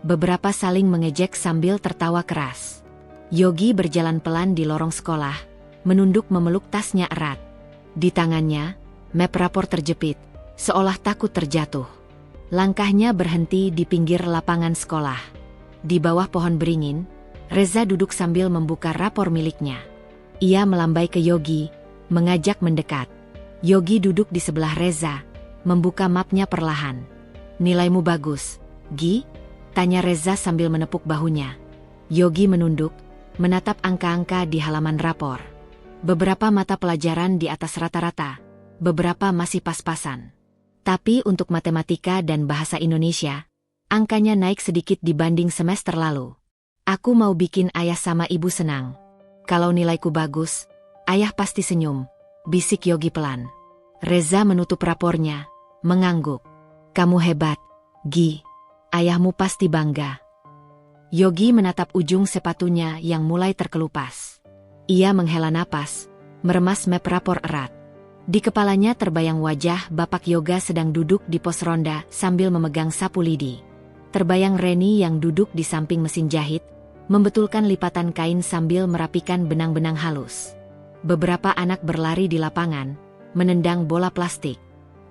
Beberapa saling mengejek sambil tertawa keras. Yogi berjalan pelan di lorong sekolah, menunduk memeluk tasnya erat. Di tangannya, map rapor terjepit, seolah takut terjatuh. Langkahnya berhenti di pinggir lapangan sekolah. Di bawah pohon beringin, Reza duduk sambil membuka rapor miliknya. Ia melambai ke Yogi, mengajak mendekat. Yogi duduk di sebelah Reza, membuka mapnya perlahan. "Nilaimu bagus, Gi?" tanya Reza sambil menepuk bahunya. Yogi menunduk, menatap angka-angka di halaman rapor. Beberapa mata pelajaran di atas rata-rata, beberapa masih pas-pasan. Tapi untuk matematika dan bahasa Indonesia, angkanya naik sedikit dibanding semester lalu. "Aku mau bikin ayah sama ibu senang. Kalau nilaiku bagus, ayah pasti senyum," bisik Yogi pelan. Reza menutup rapornya, mengangguk. "Kamu hebat, Gi. Ayahmu pasti bangga." Yogi menatap ujung sepatunya yang mulai terkelupas. Ia menghela napas, meremas map rapor erat. Di kepalanya terbayang wajah Bapak Yoga sedang duduk di pos ronda sambil memegang sapu lidi. Terbayang Reni yang duduk di samping mesin jahit, membetulkan lipatan kain sambil merapikan benang-benang halus. Beberapa anak berlari di lapangan, menendang bola plastik.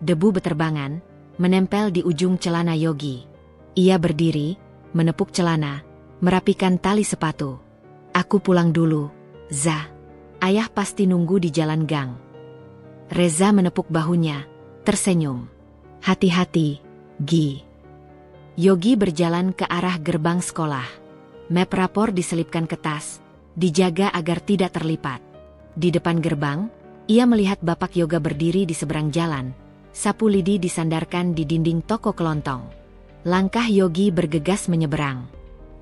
Debu beterbangan, menempel di ujung celana Yogi. Ia berdiri, menepuk celana, merapikan tali sepatu. "Aku pulang dulu, Za. Ayah pasti nunggu di jalan gang." Reza menepuk bahunya, tersenyum. "Hati-hati, Gi." Yogi berjalan ke arah gerbang sekolah. Map rapor diselipkan ke tas, dijaga agar tidak terlipat. Di depan gerbang, ia melihat Bapak Yoga berdiri di seberang jalan, sapu lidi disandarkan di dinding toko kelontong. Langkah Yogi bergegas menyeberang.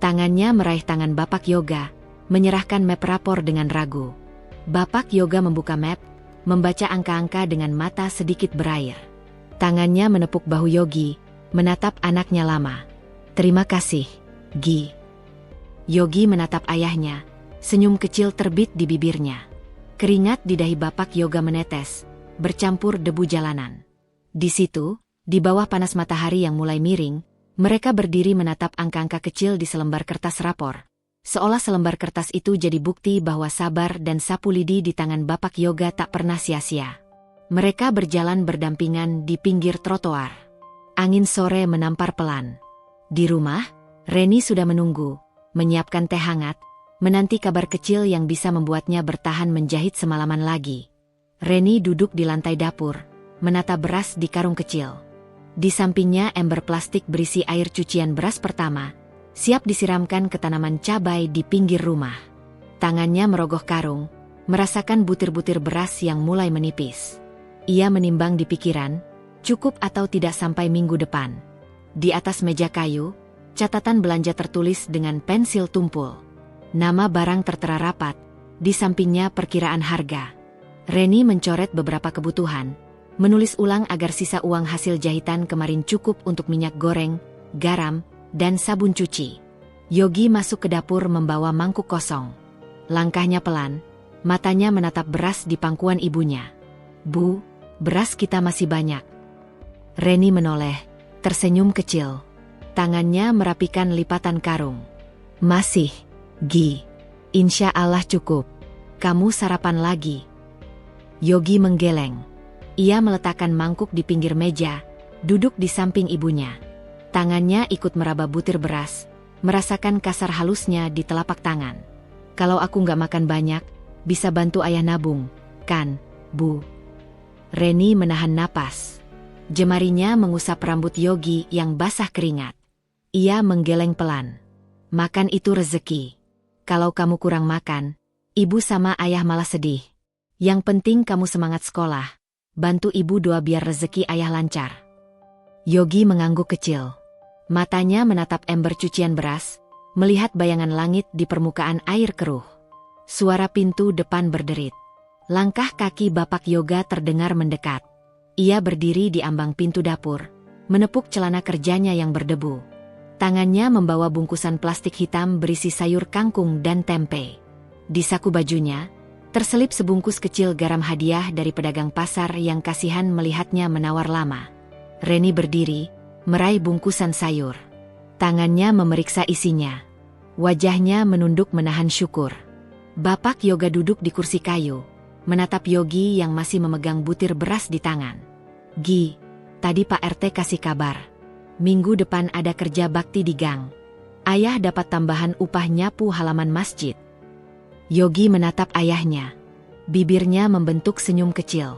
Tangannya meraih tangan Bapak Yoga, menyerahkan map rapor dengan ragu. Bapak Yoga membuka map, membaca angka-angka dengan mata sedikit berair. Tangannya menepuk bahu Yogi, menatap anaknya lama. "Terima kasih, Gi." Yogi menatap ayahnya, senyum kecil terbit di bibirnya. Keringat di dahi Bapak Yoga menetes, bercampur debu jalanan. Di situ, di bawah panas matahari yang mulai miring, mereka berdiri menatap angka-angka kecil di selembar kertas rapor. Seolah selembar kertas itu jadi bukti bahwa sabar dan sapu lidi di tangan Bapak Yoga tak pernah sia-sia. Mereka berjalan berdampingan di pinggir trotoar. Angin sore menampar pelan. Di rumah, Reni sudah menunggu, menyiapkan teh hangat, menanti kabar kecil yang bisa membuatnya bertahan menjahit semalaman lagi. Reni duduk di lantai dapur, menata beras di karung kecil. Di sampingnya ember plastik berisi air cucian beras pertama, siap disiramkan ke tanaman cabai di pinggir rumah. Tangannya merogoh karung, merasakan butir-butir beras yang mulai menipis. Ia menimbang di pikiran, cukup atau tidak sampai minggu depan. Di atas meja kayu, catatan belanja tertulis dengan pensil tumpul. Nama barang tertera rapat, di sampingnya perkiraan harga. Reni mencoret beberapa kebutuhan, menulis ulang agar sisa uang hasil jahitan kemarin cukup untuk minyak goreng, garam, dan sabun cuci. Yogi masuk ke dapur membawa mangkuk kosong. Langkahnya pelan, matanya menatap beras di pangkuan ibunya. "Bu, beras kita masih banyak." Reni menoleh, tersenyum kecil. Tangannya merapikan lipatan karung. "Masih, Gi. Insya Allah cukup. Kamu sarapan lagi." Yogi menggeleng. Ia meletakkan mangkuk di pinggir meja, duduk di samping ibunya. Tangannya ikut meraba butir beras, merasakan kasar halusnya di telapak tangan. "Kalau aku nggak makan banyak, bisa bantu ayah nabung, kan, Bu?" Reni menahan napas. Jemarinya mengusap rambut Yogi yang basah keringat. Ia menggeleng pelan. "Makan itu rezeki. Kalau kamu kurang makan, ibu sama ayah malah sedih. Yang penting kamu semangat sekolah. Bantu ibu doa biar rezeki ayah lancar." Yogi mengangguk kecil. Matanya menatap ember cucian beras, melihat bayangan langit di permukaan air keruh. Suara pintu depan berderit. Langkah kaki Bapak Yoga terdengar mendekat. Ia berdiri di ambang pintu dapur, menepuk celana kerjanya yang berdebu. Tangannya membawa bungkusan plastik hitam berisi sayur kangkung dan tempe. Di saku bajunya, terselip sebungkus kecil garam hadiah dari pedagang pasar yang kasihan melihatnya menawar lama. Reni berdiri, meraih bungkusan sayur. Tangannya memeriksa isinya. Wajahnya menunduk menahan syukur. Bapak Yoga duduk di kursi kayu, menatap Yogi yang masih memegang butir beras di tangan. "Gi, tadi Pak RT kasih kabar. Minggu depan ada kerja bakti di gang. Ayah dapat tambahan upah nyapu halaman masjid." Yogi menatap ayahnya. Bibirnya membentuk senyum kecil.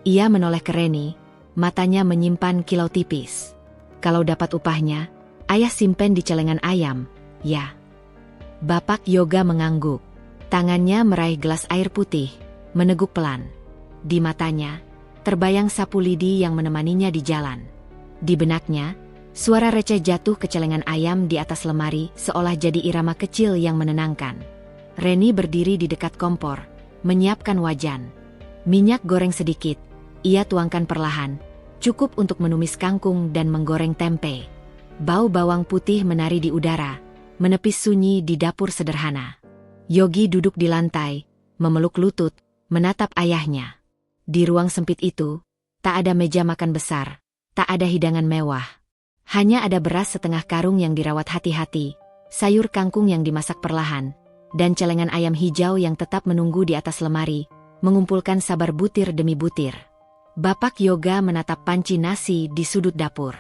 Ia menoleh ke Reni, matanya menyimpan kilau tipis. "Kalau dapat upahnya, ayah simpen di celengan ayam, ya?" Bapak Yoga mengangguk. Tangannya meraih gelas air putih, meneguk pelan. Di matanya, terbayang sapu lidi yang menemaninya di jalan. Di benaknya, suara receh jatuh ke celengan ayam di atas lemari seolah jadi irama kecil yang menenangkan. Reni berdiri di dekat kompor, menyiapkan wajan. Minyak goreng sedikit, ia tuangkan perlahan, cukup untuk menumis kangkung dan menggoreng tempe. Bau bawang putih menari di udara, menepis sunyi di dapur sederhana. Yogi duduk di lantai, memeluk lutut, menatap ayahnya. Di ruang sempit itu, tak ada meja makan besar, tak ada hidangan mewah. Hanya ada beras setengah karung yang dirawat hati-hati, sayur kangkung yang dimasak perlahan, dan celengan ayam hijau yang tetap menunggu di atas lemari, mengumpulkan sabar butir demi butir. Bapak Yoga menatap panci nasi di sudut dapur.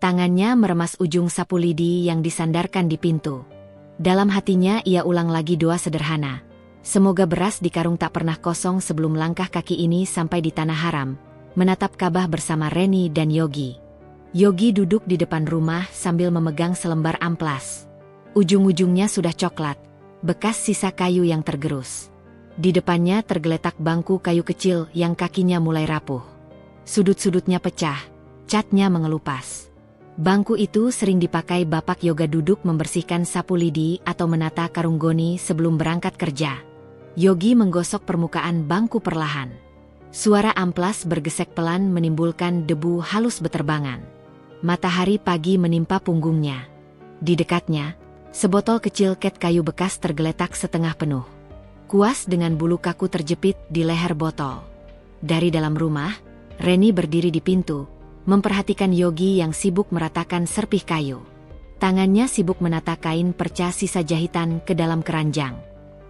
Tangannya meremas ujung sapu lidi yang disandarkan di pintu. Dalam hatinya ia ulang lagi doa sederhana. Semoga beras di karung tak pernah kosong sebelum langkah kaki ini sampai di tanah haram, menatap Ka'bah bersama Reni dan Yogi. Yogi duduk di depan rumah sambil memegang selembar amplas. Ujung-ujungnya sudah coklat, bekas sisa kayu yang tergerus. Di depannya tergeletak bangku kayu kecil yang kakinya mulai rapuh. Sudut-sudutnya pecah, catnya mengelupas. Bangku itu sering dipakai Bapak Yoga duduk membersihkan sapu lidi atau menata karung goni sebelum berangkat kerja. Yogi menggosok permukaan bangku perlahan. Suara amplas bergesek pelan menimbulkan debu halus beterbangan. Matahari pagi menimpa punggungnya. Di dekatnya, sebotol kecil cat kayu bekas tergeletak setengah penuh. Kuas dengan bulu kaku terjepit di leher botol. Dari dalam rumah, Reni berdiri di pintu, memperhatikan Yogi yang sibuk meratakan serpih kayu. Tangannya sibuk menata kain perca sisa jahitan ke dalam keranjang.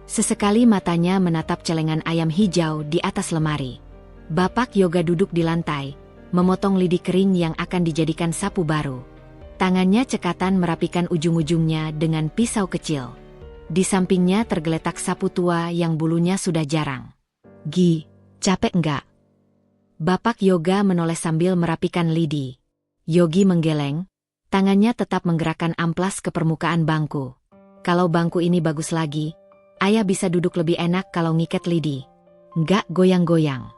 Sesekali matanya menatap celengan ayam hijau di atas lemari. Bapak Yoga duduk di lantai, memotong lidi kering yang akan dijadikan sapu baru. Tangannya cekatan merapikan ujung-ujungnya dengan pisau kecil. Di sampingnya tergeletak sapu tua yang bulunya sudah jarang. "Gi, capek enggak?" Bapak Yoga menoleh sambil merapikan lidi. Yogi menggeleng, tangannya tetap menggerakkan amplas ke permukaan bangku. "Kalau bangku ini bagus lagi, ayah bisa duduk lebih enak kalau ngikat lidi. Nggak goyang-goyang."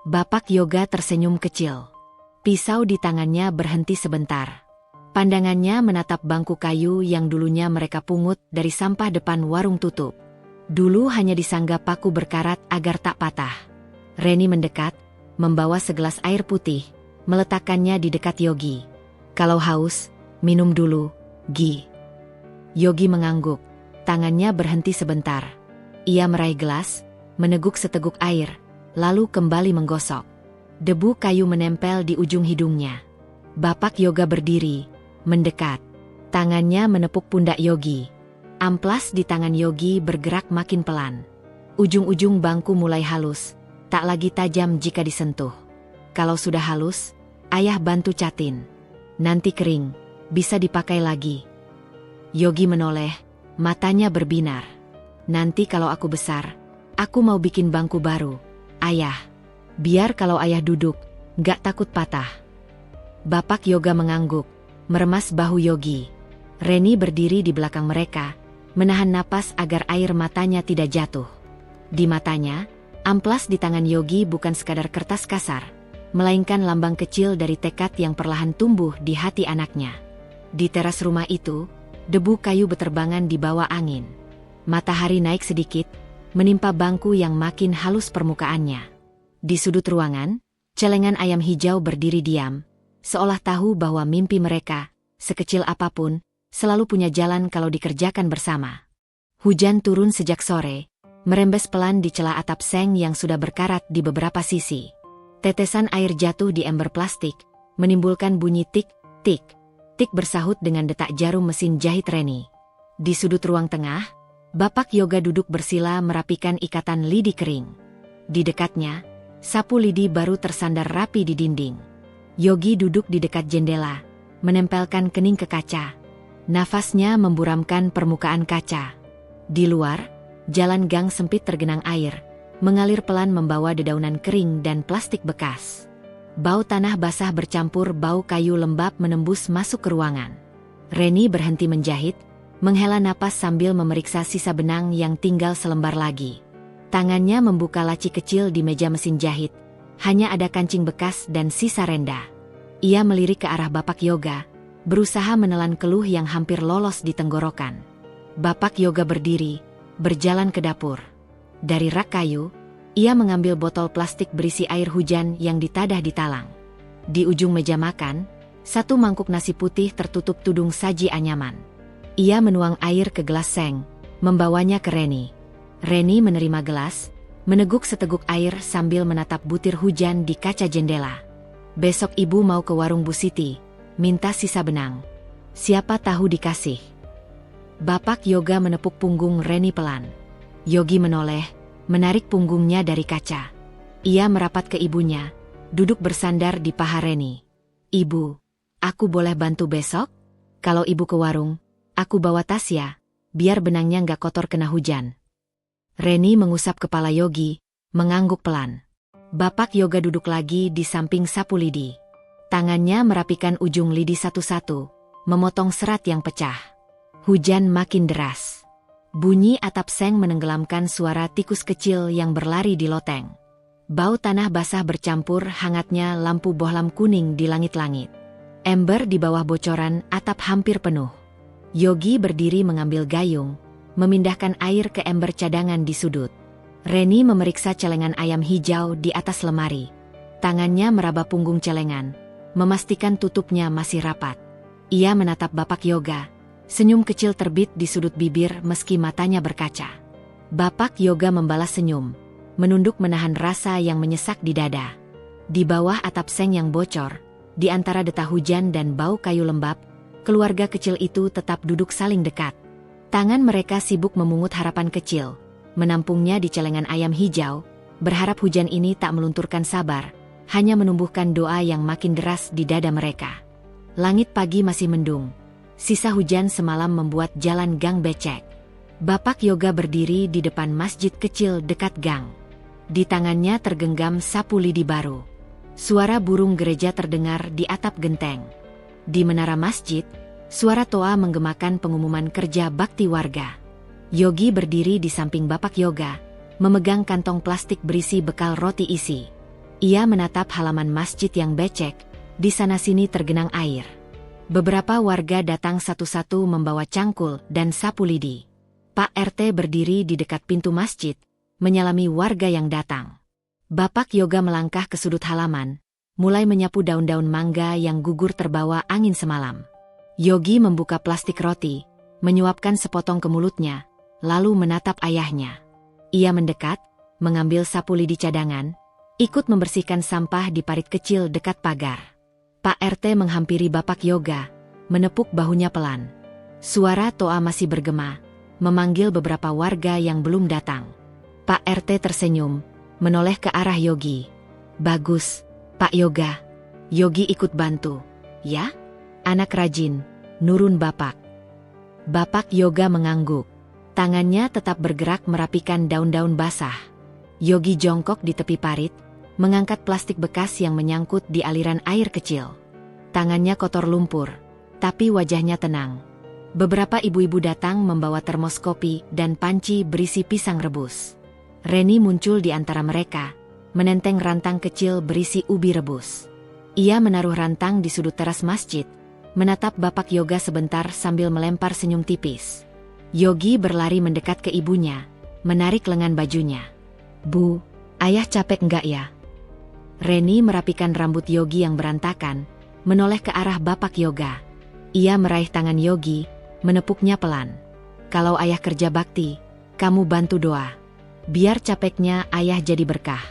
Bapak Yoga tersenyum kecil. Pisau di tangannya berhenti sebentar. Pandangannya menatap bangku kayu yang dulunya mereka pungut dari sampah depan warung tutup. Dulu hanya disangga paku berkarat agar tak patah. Reni mendekat, membawa segelas air putih, meletakkannya di dekat Yogi. Kalau haus, minum dulu, Gi. Yogi mengangguk, tangannya berhenti sebentar. Ia meraih gelas, meneguk seteguk air, lalu kembali menggosok. Debu kayu menempel di ujung hidungnya. Bapak Yoga berdiri, mendekat. Tangannya menepuk pundak Yogi. Amplas di tangan Yogi bergerak makin pelan. Ujung-ujung bangku mulai halus, tak lagi tajam jika disentuh. Kalau sudah halus, ayah bantu catin. Nanti kering, bisa dipakai lagi. Yogi menoleh, matanya berbinar. Nanti kalau aku besar, aku mau bikin bangku baru, ayah. Biar kalau ayah duduk, gak takut patah. Bapak Yoga mengangguk, meremas bahu Yogi. Reni berdiri di belakang mereka, menahan napas agar air matanya tidak jatuh. Di matanya, amplas di tangan Yogi bukan sekadar kertas kasar, melainkan lambang kecil dari tekad yang perlahan tumbuh di hati anaknya. Di teras rumah itu, debu kayu beterbangan di bawah angin. Matahari naik sedikit, menimpa bangku yang makin halus permukaannya. Di sudut ruangan, celengan ayam hijau berdiri diam, seolah tahu bahwa mimpi mereka, sekecil apapun, selalu punya jalan kalau dikerjakan bersama. Hujan turun sejak sore, merembes pelan di celah atap seng yang sudah berkarat di beberapa sisi. Tetesan air jatuh di ember plastik, menimbulkan bunyi tik-tik. Tik bersahut dengan detak jarum mesin jahit Reni. Di sudut ruang tengah, Bapak Yoga duduk bersila merapikan ikatan lidi kering. Di dekatnya, sapu lidi baru tersandar rapi di dinding. Yogi duduk di dekat jendela, menempelkan kening ke kaca. Nafasnya memburamkan permukaan kaca. Di luar, jalan gang sempit tergenang air, mengalir pelan membawa dedaunan kering dan plastik bekas. Bau tanah basah bercampur bau kayu lembab menembus masuk ke ruangan. Reni berhenti menjahit, menghela napas sambil memeriksa sisa benang yang tinggal selembar lagi. Tangannya membuka laci kecil di meja mesin jahit, hanya ada kancing bekas dan sisa renda. Ia melirik ke arah Bapak Yoga, berusaha menelan keluh yang hampir lolos di tenggorokan. Bapak Yoga berdiri, berjalan ke dapur. Dari rak kayu, ia mengambil botol plastik berisi air hujan yang ditadah di talang. Di ujung meja makan, satu mangkuk nasi putih tertutup tudung saji anyaman. Ia menuang air ke gelas seng, membawanya ke Reni. Reni menerima gelas, meneguk seteguk air sambil menatap butir hujan di kaca jendela. Besok ibu mau ke warung Bu Siti, minta sisa benang. Siapa tahu dikasih. Bapak Yoga menepuk punggung Reni pelan. Yogi menoleh, menarik punggungnya dari kaca. Ia merapat ke ibunya, duduk bersandar di paha Reni. Ibu, aku boleh bantu besok? Kalau ibu ke warung, aku bawa tas ya, biar benangnya nggak kotor kena hujan. Reni mengusap kepala Yogi, mengangguk pelan. Bapak Yoga duduk lagi di samping sapu lidi. Tangannya merapikan ujung lidi satu-satu, memotong serat yang pecah. Hujan makin deras. Bunyi atap seng menenggelamkan suara tikus kecil yang berlari di loteng. Bau tanah basah bercampur hangatnya lampu bohlam kuning di langit-langit. Ember di bawah bocoran atap hampir penuh. Yogi berdiri mengambil gayung, memindahkan air ke ember cadangan di sudut. Reni memeriksa celengan ayam hijau di atas lemari. Tangannya meraba punggung celengan, memastikan tutupnya masih rapat. Ia menatap Bapak Yoga. Senyum kecil terbit di sudut bibir meski matanya berkaca. Bapak Yoga membalas senyum, menunduk menahan rasa yang menyesak di dada. Di bawah atap seng yang bocor, di antara detah hujan dan bau kayu lembab, keluarga kecil itu tetap duduk saling dekat. Tangan mereka sibuk memungut harapan kecil, menampungnya di celengan ayam hijau, berharap hujan ini tak melunturkan sabar, hanya menumbuhkan doa yang makin deras di dada mereka. Langit pagi masih mendung. Sisa hujan semalam membuat jalan gang becek. Bapak Yoga berdiri di depan masjid kecil dekat gang. Di tangannya tergenggam sapu lidi baru. Suara burung gereja terdengar di atap genteng. Di menara masjid, suara toa menggemakan pengumuman kerja bakti warga. Yogi berdiri di samping Bapak Yoga, memegang kantong plastik berisi bekal roti isi. Ia menatap halaman masjid yang becek, di sana-sini tergenang air. Beberapa warga datang satu-satu membawa cangkul dan sapu lidi. Pak RT berdiri di dekat pintu masjid, menyalami warga yang datang. Bapak Yoga melangkah ke sudut halaman, mulai menyapu daun-daun mangga yang gugur terbawa angin semalam. Yogi membuka plastik roti, menyuapkan sepotong ke mulutnya, lalu menatap ayahnya. Ia mendekat, mengambil sapu lidi cadangan, ikut membersihkan sampah di parit kecil dekat pagar. Pak RT menghampiri Bapak Yoga, menepuk bahunya pelan. Suara toa masih bergema, memanggil beberapa warga yang belum datang. Pak RT tersenyum, menoleh ke arah Yogi. Bagus, Pak Yoga. Yogi ikut bantu. Ya? Anak rajin, nurun Bapak. Bapak Yoga mengangguk. Tangannya tetap bergerak merapikan daun-daun basah. Yogi jongkok di tepi parit, mengangkat plastik bekas yang menyangkut di aliran air kecil. Tangannya kotor lumpur, tapi wajahnya tenang. Beberapa ibu-ibu datang membawa termos kopi dan panci berisi pisang rebus. Reni muncul di antara mereka, menenteng rantang kecil berisi ubi rebus. Ia menaruh rantang di sudut teras masjid, menatap Bapak Yoga sebentar sambil melempar senyum tipis. Yogi berlari mendekat ke ibunya, menarik lengan bajunya. Bu, ayah capek enggak ya? Reni merapikan rambut Yogi yang berantakan, menoleh ke arah Bapak Yoga. Ia meraih tangan Yogi, menepuknya pelan. Kalau ayah kerja bakti, kamu bantu doa. Biar capeknya ayah jadi berkah.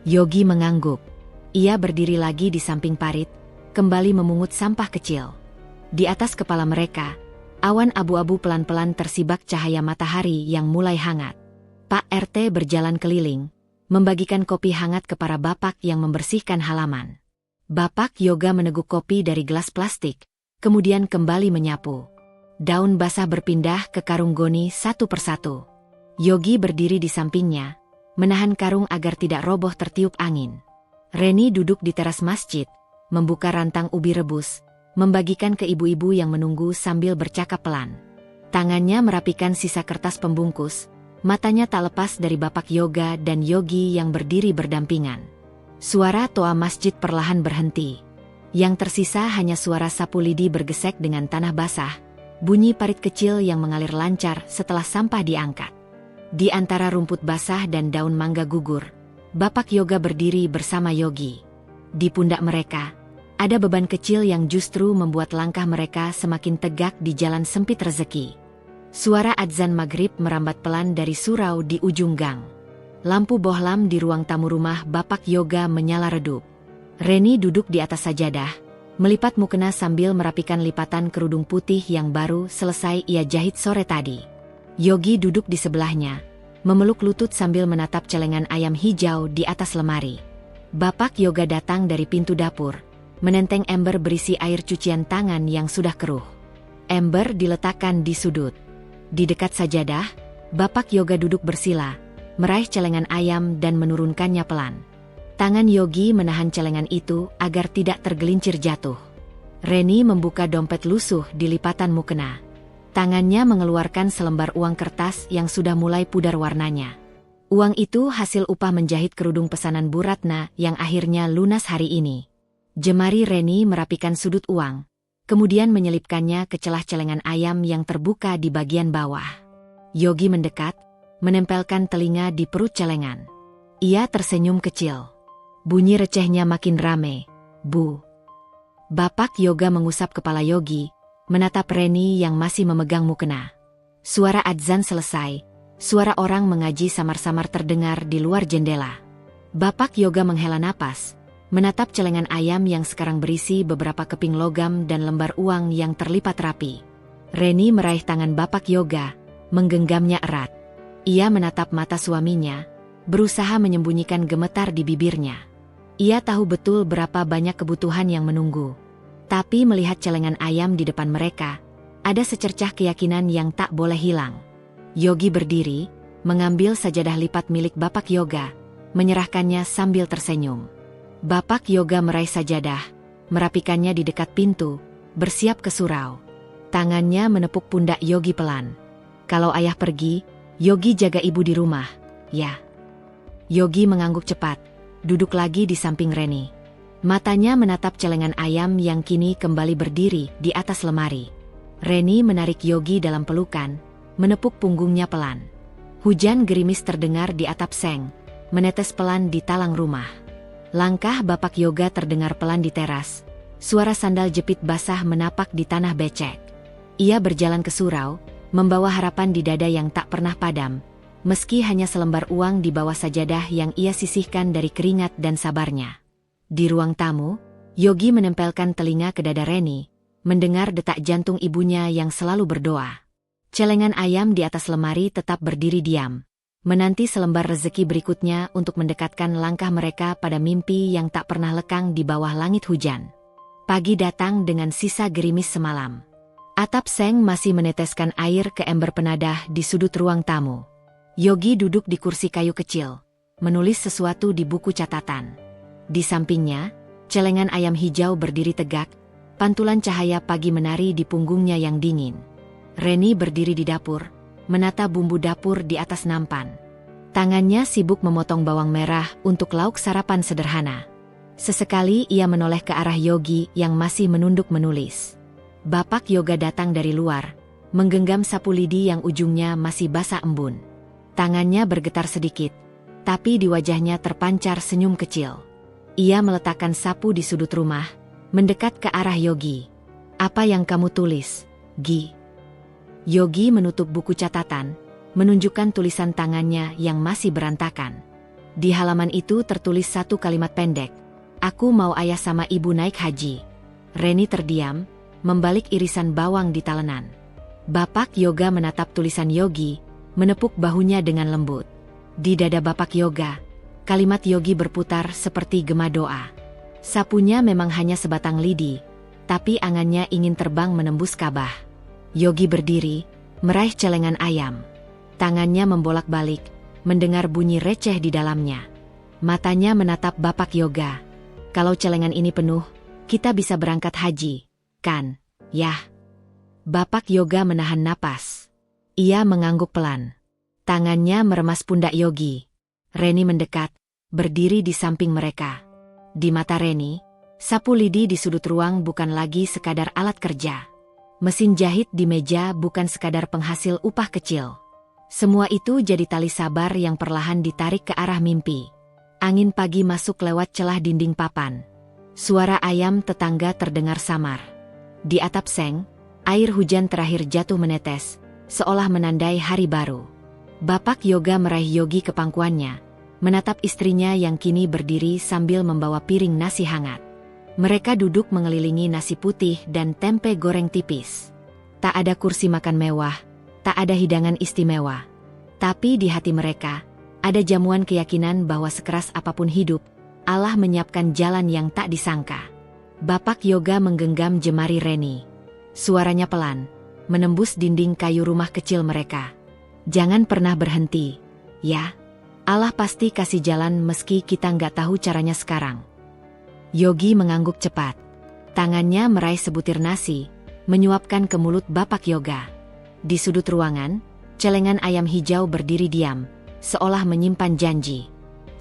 Yogi mengangguk. Ia berdiri lagi di samping parit, kembali memungut sampah kecil. Di atas kepala mereka, awan abu-abu pelan-pelan tersibak cahaya matahari yang mulai hangat. Pak RT berjalan keliling, membagikan kopi hangat ke para bapak yang membersihkan halaman. Bapak Yoga meneguk kopi dari gelas plastik, kemudian kembali menyapu. Daun basah berpindah ke karung goni satu persatu. Yogi berdiri di sampingnya, menahan karung agar tidak roboh tertiup angin. Reni duduk di teras masjid, membuka rantang ubi rebus, membagikan ke ibu-ibu yang menunggu sambil bercakap pelan. Tangannya merapikan sisa kertas pembungkus, matanya tak lepas dari Bapak Yoga dan Yogi yang berdiri berdampingan. Suara toa masjid perlahan berhenti. Yang tersisa hanya suara sapu lidi bergesek dengan tanah basah, bunyi parit kecil yang mengalir lancar setelah sampah diangkat. Di antara rumput basah dan daun mangga gugur, Bapak Yoga berdiri bersama Yogi. Di pundak mereka, ada beban kecil yang justru membuat langkah mereka semakin tegak di jalan sempit rezeki. Suara adzan maghrib merambat pelan dari surau di ujung gang. Lampu bohlam di ruang tamu rumah Bapak Yoga menyala redup. Reni duduk di atas sajadah, melipat mukena sambil merapikan lipatan kerudung putih yang baru selesai ia jahit sore tadi. Yogi duduk di sebelahnya, memeluk lutut sambil menatap celengan ayam hijau di atas lemari. Bapak Yoga datang dari pintu dapur, menenteng ember berisi air cucian tangan yang sudah keruh. Ember diletakkan di sudut. Di dekat sajadah, Bapak Yoga duduk bersila, meraih celengan ayam dan menurunkannya pelan. Tangan Yogi menahan celengan itu agar tidak tergelincir jatuh. Reni membuka dompet lusuh di lipatan mukena. Tangannya mengeluarkan selembar uang kertas yang sudah mulai pudar warnanya. Uang itu hasil upah menjahit kerudung pesanan Bu Ratna yang akhirnya lunas hari ini. Jemari Reni merapikan sudut uang, kemudian menyelipkannya ke celah celengan ayam yang terbuka di bagian bawah. Yogi mendekat, menempelkan telinga di perut celengan. Ia tersenyum kecil. Bunyi recehnya makin rame. Bu. Bapak Yoga mengusap kepala Yogi, menatap Reni yang masih memegang mukena. Suara adzan selesai, suara orang mengaji samar-samar terdengar di luar jendela. Bapak Yoga menghela napas, menatap celengan ayam yang sekarang berisi beberapa keping logam dan lembar uang yang terlipat rapi. Reni meraih tangan Bapak Yoga, menggenggamnya erat. Ia menatap mata suaminya, berusaha menyembunyikan gemetar di bibirnya. Ia tahu betul berapa banyak kebutuhan yang menunggu. Tapi melihat celengan ayam di depan mereka, ada secercah keyakinan yang tak boleh hilang. Yogi berdiri, mengambil sajadah lipat milik Bapak Yoga, menyerahkannya sambil tersenyum. Bapak Yoga meraih sajadah, merapikannya di dekat pintu, bersiap ke surau. Tangannya menepuk pundak Yogi pelan. Kalau ayah pergi, Yogi jaga ibu di rumah, ya. Yogi mengangguk cepat, duduk lagi di samping Reni. Matanya menatap celengan ayam yang kini kembali berdiri di atas lemari. Reni menarik Yogi dalam pelukan, menepuk punggungnya pelan. Hujan gerimis terdengar di atap seng, menetes pelan di talang rumah. Langkah Bapak Yoga terdengar pelan di teras. Suara sandal jepit basah menapak di tanah becek. Ia berjalan ke surau, membawa harapan di dada yang tak pernah padam, meski hanya selembar uang di bawah sajadah yang ia sisihkan dari keringat dan sabarnya. Di ruang tamu, Yogi menempelkan telinga ke dada Reni, mendengar detak jantung ibunya yang selalu berdoa. Celengan ayam di atas lemari tetap berdiri diam, menanti selembar rezeki berikutnya untuk mendekatkan langkah mereka pada mimpi yang tak pernah lekang di bawah langit hujan. Pagi datang dengan sisa gerimis semalam. Atap seng masih meneteskan air ke ember penadah di sudut ruang tamu. Yogi duduk di kursi kayu kecil, menulis sesuatu di buku catatan. Di sampingnya, celengan ayam hijau berdiri tegak, pantulan cahaya pagi menari di punggungnya yang dingin. Reni berdiri di dapur, menata bumbu dapur di atas nampan. Tangannya sibuk memotong bawang merah untuk lauk sarapan sederhana. Sesekali ia menoleh ke arah Yogi yang masih menunduk menulis. Bapak Yoga datang dari luar, menggenggam sapu lidi yang ujungnya masih basah embun. Tangannya bergetar sedikit, tapi di wajahnya terpancar senyum kecil. Ia meletakkan sapu di sudut rumah, mendekat ke arah Yogi. Apa yang kamu tulis, Gi? Yogi menutup buku catatan, menunjukkan tulisan tangannya yang masih berantakan. Di halaman itu tertulis satu kalimat pendek. Aku mau ayah sama ibu naik haji. Reni terdiam, membalik irisan bawang di talenan. Bapak Yoga menatap tulisan Yogi, menepuk bahunya dengan lembut. Di dada Bapak Yoga, kalimat Yogi berputar seperti gema doa. Sapunya memang hanya sebatang lidi, tapi angannya ingin terbang menembus Ka'bah. Yogi berdiri, meraih celengan ayam. Tangannya membolak-balik, mendengar bunyi receh di dalamnya. Matanya menatap Bapak Yoga. Kalau celengan ini penuh, kita bisa berangkat haji, kan? Yah. Bapak Yoga menahan napas. Ia mengangguk pelan. Tangannya meremas pundak Yogi. Reni mendekat, berdiri di samping mereka. Di mata Reni, sapu lidi di sudut ruang bukan lagi sekadar alat kerja. Mesin jahit di meja bukan sekadar penghasil upah kecil. Semua itu jadi tali sabar yang perlahan ditarik ke arah mimpi. Angin pagi masuk lewat celah dinding papan. Suara ayam tetangga terdengar samar. Di atap seng, air hujan terakhir jatuh menetes, seolah menandai hari baru. Bapak Yoga meraih Yogi ke pangkuannya, menatap istrinya yang kini berdiri sambil membawa piring nasi hangat. Mereka duduk mengelilingi nasi putih dan tempe goreng tipis. Tak ada kursi makan mewah, tak ada hidangan istimewa. Tapi di hati mereka, ada jamuan keyakinan bahwa sekeras apapun hidup, Allah menyiapkan jalan yang tak disangka. Bapak Yoga menggenggam jemari Reni. Suaranya pelan, menembus dinding kayu rumah kecil mereka. Jangan pernah berhenti, ya. Allah pasti kasih jalan meski kita nggak tahu caranya sekarang. Yogi mengangguk cepat. Tangannya meraih sebutir nasi, menyuapkan ke mulut Bapak Yoga. Di sudut ruangan, celengan ayam hijau berdiri diam, seolah menyimpan janji.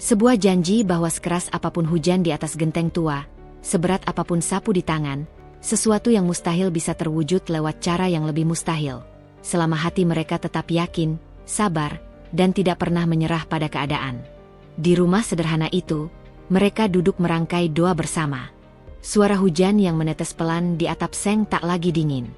Sebuah janji bahwa sekeras apapun hujan di atas genteng tua, seberat apapun sapu di tangan, sesuatu yang mustahil bisa terwujud lewat cara yang lebih mustahil. Selama hati mereka tetap yakin, sabar, dan tidak pernah menyerah pada keadaan. Di rumah sederhana itu, mereka duduk merangkai doa bersama. Suara hujan yang menetes pelan di atap seng tak lagi dingin.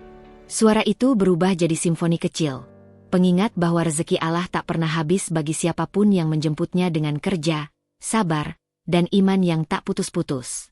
Suara itu berubah jadi simfoni kecil, pengingat bahwa rezeki Allah tak pernah habis bagi siapapun yang menjemputnya dengan kerja, sabar, dan iman yang tak putus-putus.